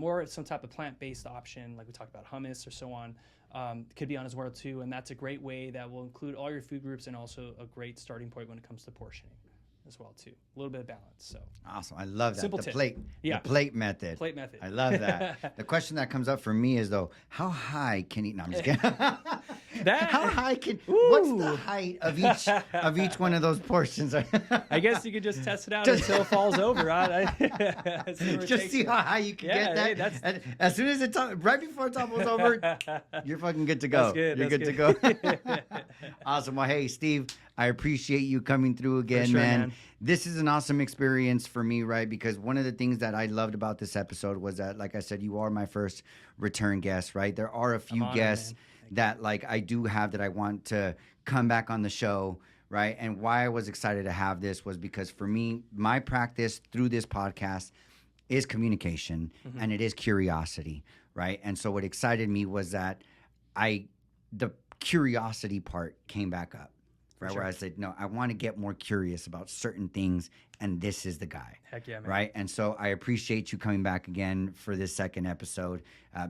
or some type of plant-based option, like we talked about hummus or so on, could be on as well too. And that's a great way that will include all your food groups and also a great starting point when it comes to portioning as well too. A little bit of balance. So awesome. I love that. Simple the tip. plate. Yeah. The plate method. Plate method. I love that. The question that comes up for me is though, how high can he? No, I'm just kidding. How high can? What's the height of each one of those portions? I guess you could just test it out until it falls over. Just see how high you can get that. Hey, and as soon as right before it topples over, you're fucking good to go. That's good. You're That's good to go. Awesome. Well, hey, Steve, I appreciate you coming through again, sure, man. man. This is an awesome experience for me, right? Because one of the things that I loved about this episode was that, like I said, you are my first return guest, right? There are a few guests that like I do have that I want to come back on the show, right? And why I was excited to have this was because for me, my practice through this podcast is communication and it is curiosity, right? And so what excited me was that the curiosity part came back up, right? Sure. Where I said, no, I want to get more curious about certain things, and this is the guy. Heck yeah, man. Right? And so I appreciate you coming back again for this second episode.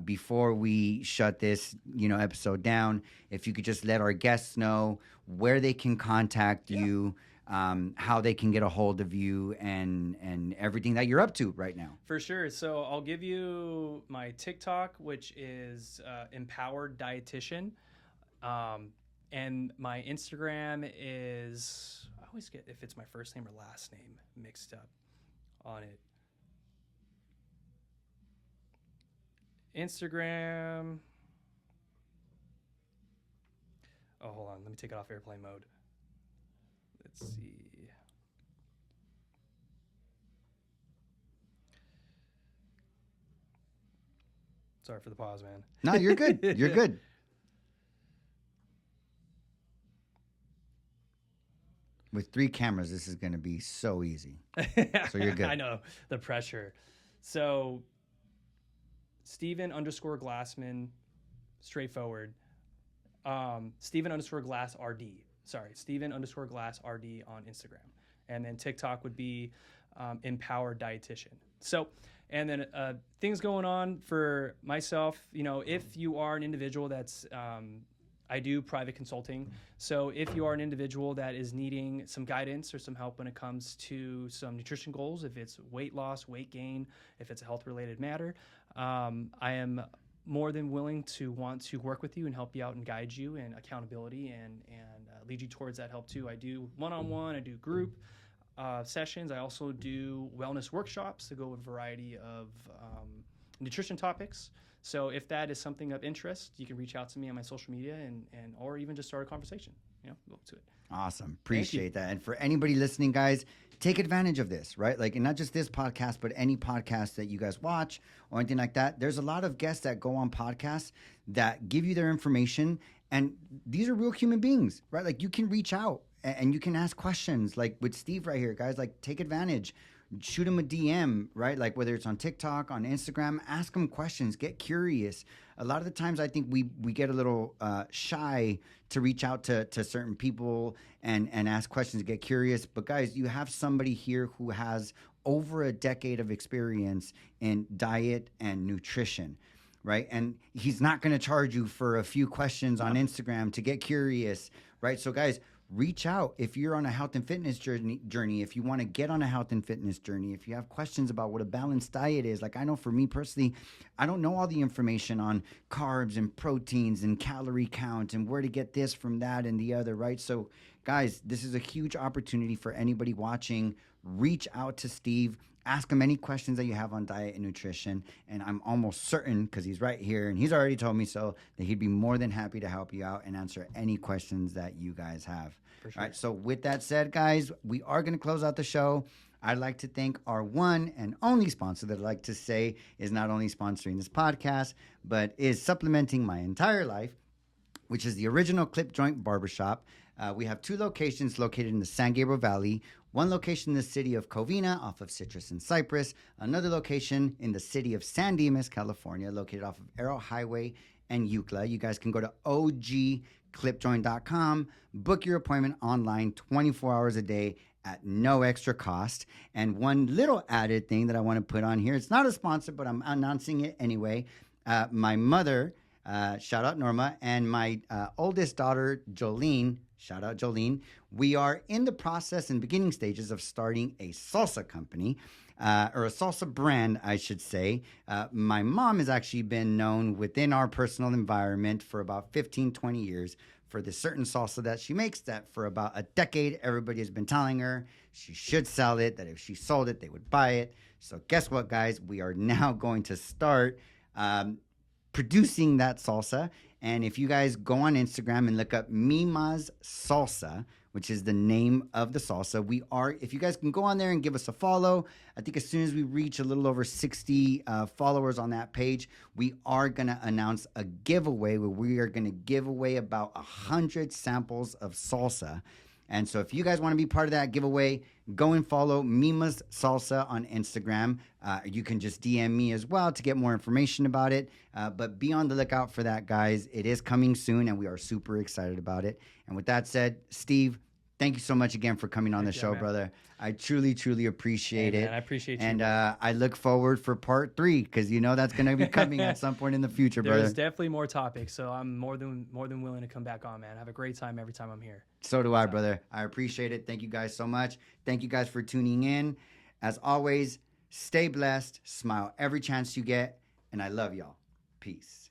Before we shut this, episode down, if you could just let our guests know where they can contact you, how they can get a hold of you, and everything that you're up to right now. For sure. So I'll give you my TikTok, which is Empowered Dietitian. And my Instagram is, I always get if it's my first name or last name mixed up on it. Instagram. Oh, hold on. Let me take it off airplane mode. Let's see. Sorry for the pause, man. No, you're good. You're good. With 3 cameras, this is going to be so easy. So you're good. I know the pressure. So Steven_Glassman, straightforward. Steven_Glass RD. Sorry, Steven_Glass RD on Instagram. And then TikTok would be Empowered Dietitian. So, and then things going on for myself, if you are an individual that's I do private consulting. So if you are an individual that is needing some guidance or some help when it comes to some nutrition goals, if it's weight loss, weight gain, if it's a health-related matter, I am more than willing to want to work with you and help you out and guide you and accountability and lead you towards that help too. I do one-on-one, I do group sessions. I also do wellness workshops to go with a variety of nutrition topics. So if that is something of interest, you can reach out to me on my social media and or even just start a conversation. Go to it. Awesome. Appreciate that. And for anybody listening, guys, take advantage of this, right? Like, and not just this podcast, but any podcast that you guys watch or anything like that. There's a lot of guests that go on podcasts that give you their information. And these are real human beings, right? Like, you can reach out and you can ask questions. Like with Steve right here, guys, like take advantage. Shoot him a DM, right? Like whether it's on TikTok, on Instagram, ask him questions, get curious. A lot of the times I think we get a little shy to reach out to certain people and ask questions, get curious. But guys, you have somebody here who has over a decade of experience in diet and nutrition, right? And he's not going to charge you for a few questions on Instagram to get curious, right? So guys, reach out if you're on a health and fitness journey, if you want to get on a health and fitness journey, if you have questions about what a balanced diet is. Like I know for me personally, I don't know all the information on carbs and proteins and calorie count and where to get this from that and the other, right? So guys, this is a huge opportunity for anybody watching. Reach out to Steve. Ask him any questions that you have on diet and nutrition. And I'm almost certain, because he's right here and he's already told me so, that he'd be more than happy to help you out and answer any questions that you guys have. For sure. All right. So with that said, guys, we are going to close out the show. I'd like to thank our one and only sponsor that I'd like to say is not only sponsoring this podcast, but is supplementing my entire life, which is the original Clip Joint Barbershop. We have 2 locations located in the San Gabriel Valley. One location in the city of Covina off of Citrus and Cypress. Another location in the city of San Dimas, California, located off of Arrow Highway and Euclid. You guys can go to clipjoint.com. Book your appointment online 24 hours a day at no extra cost. And one little added thing that I want to put on here, it's not a sponsor, but I'm announcing it anyway. My mother, shout out Norma, and my oldest daughter, Jolene, shout out Jolene, we are in the process and beginning stages of starting a salsa company. Or a salsa brand, I should say. My mom has actually been known within our personal environment for about 15, 20 years for the certain salsa that she makes that for about a decade, everybody has been telling her she should sell it, that if she sold it, they would buy it. So guess what, guys? We are now going to start producing that salsa. And if you guys go on Instagram and look up Mima's Salsa, which is the name of the salsa, if you guys can go on there and give us a follow, I think as soon as we reach a little over 60 followers on that page, we are going to announce a giveaway where we are going to give away about 100 samples of salsa. And so if you guys want to be part of that giveaway, go and follow Mima's Salsa on Instagram. You can just DM me as well to get more information about it. But be on the lookout for that, guys. It is coming soon, and we are super excited about it. And with that said, Steve, thank you so much again for coming on the show, brother. I truly, truly appreciate it. Man, I appreciate you. And I look forward for part 3 because you know that's going to be coming at some point in the future, brother. There's definitely more topics, so I'm more than willing to come back on, man. I have a great time every time I'm here. So do I, brother. I appreciate it. Thank you guys so much. Thank you guys for tuning in. As always, stay blessed, smile every chance you get, and I love y'all. Peace.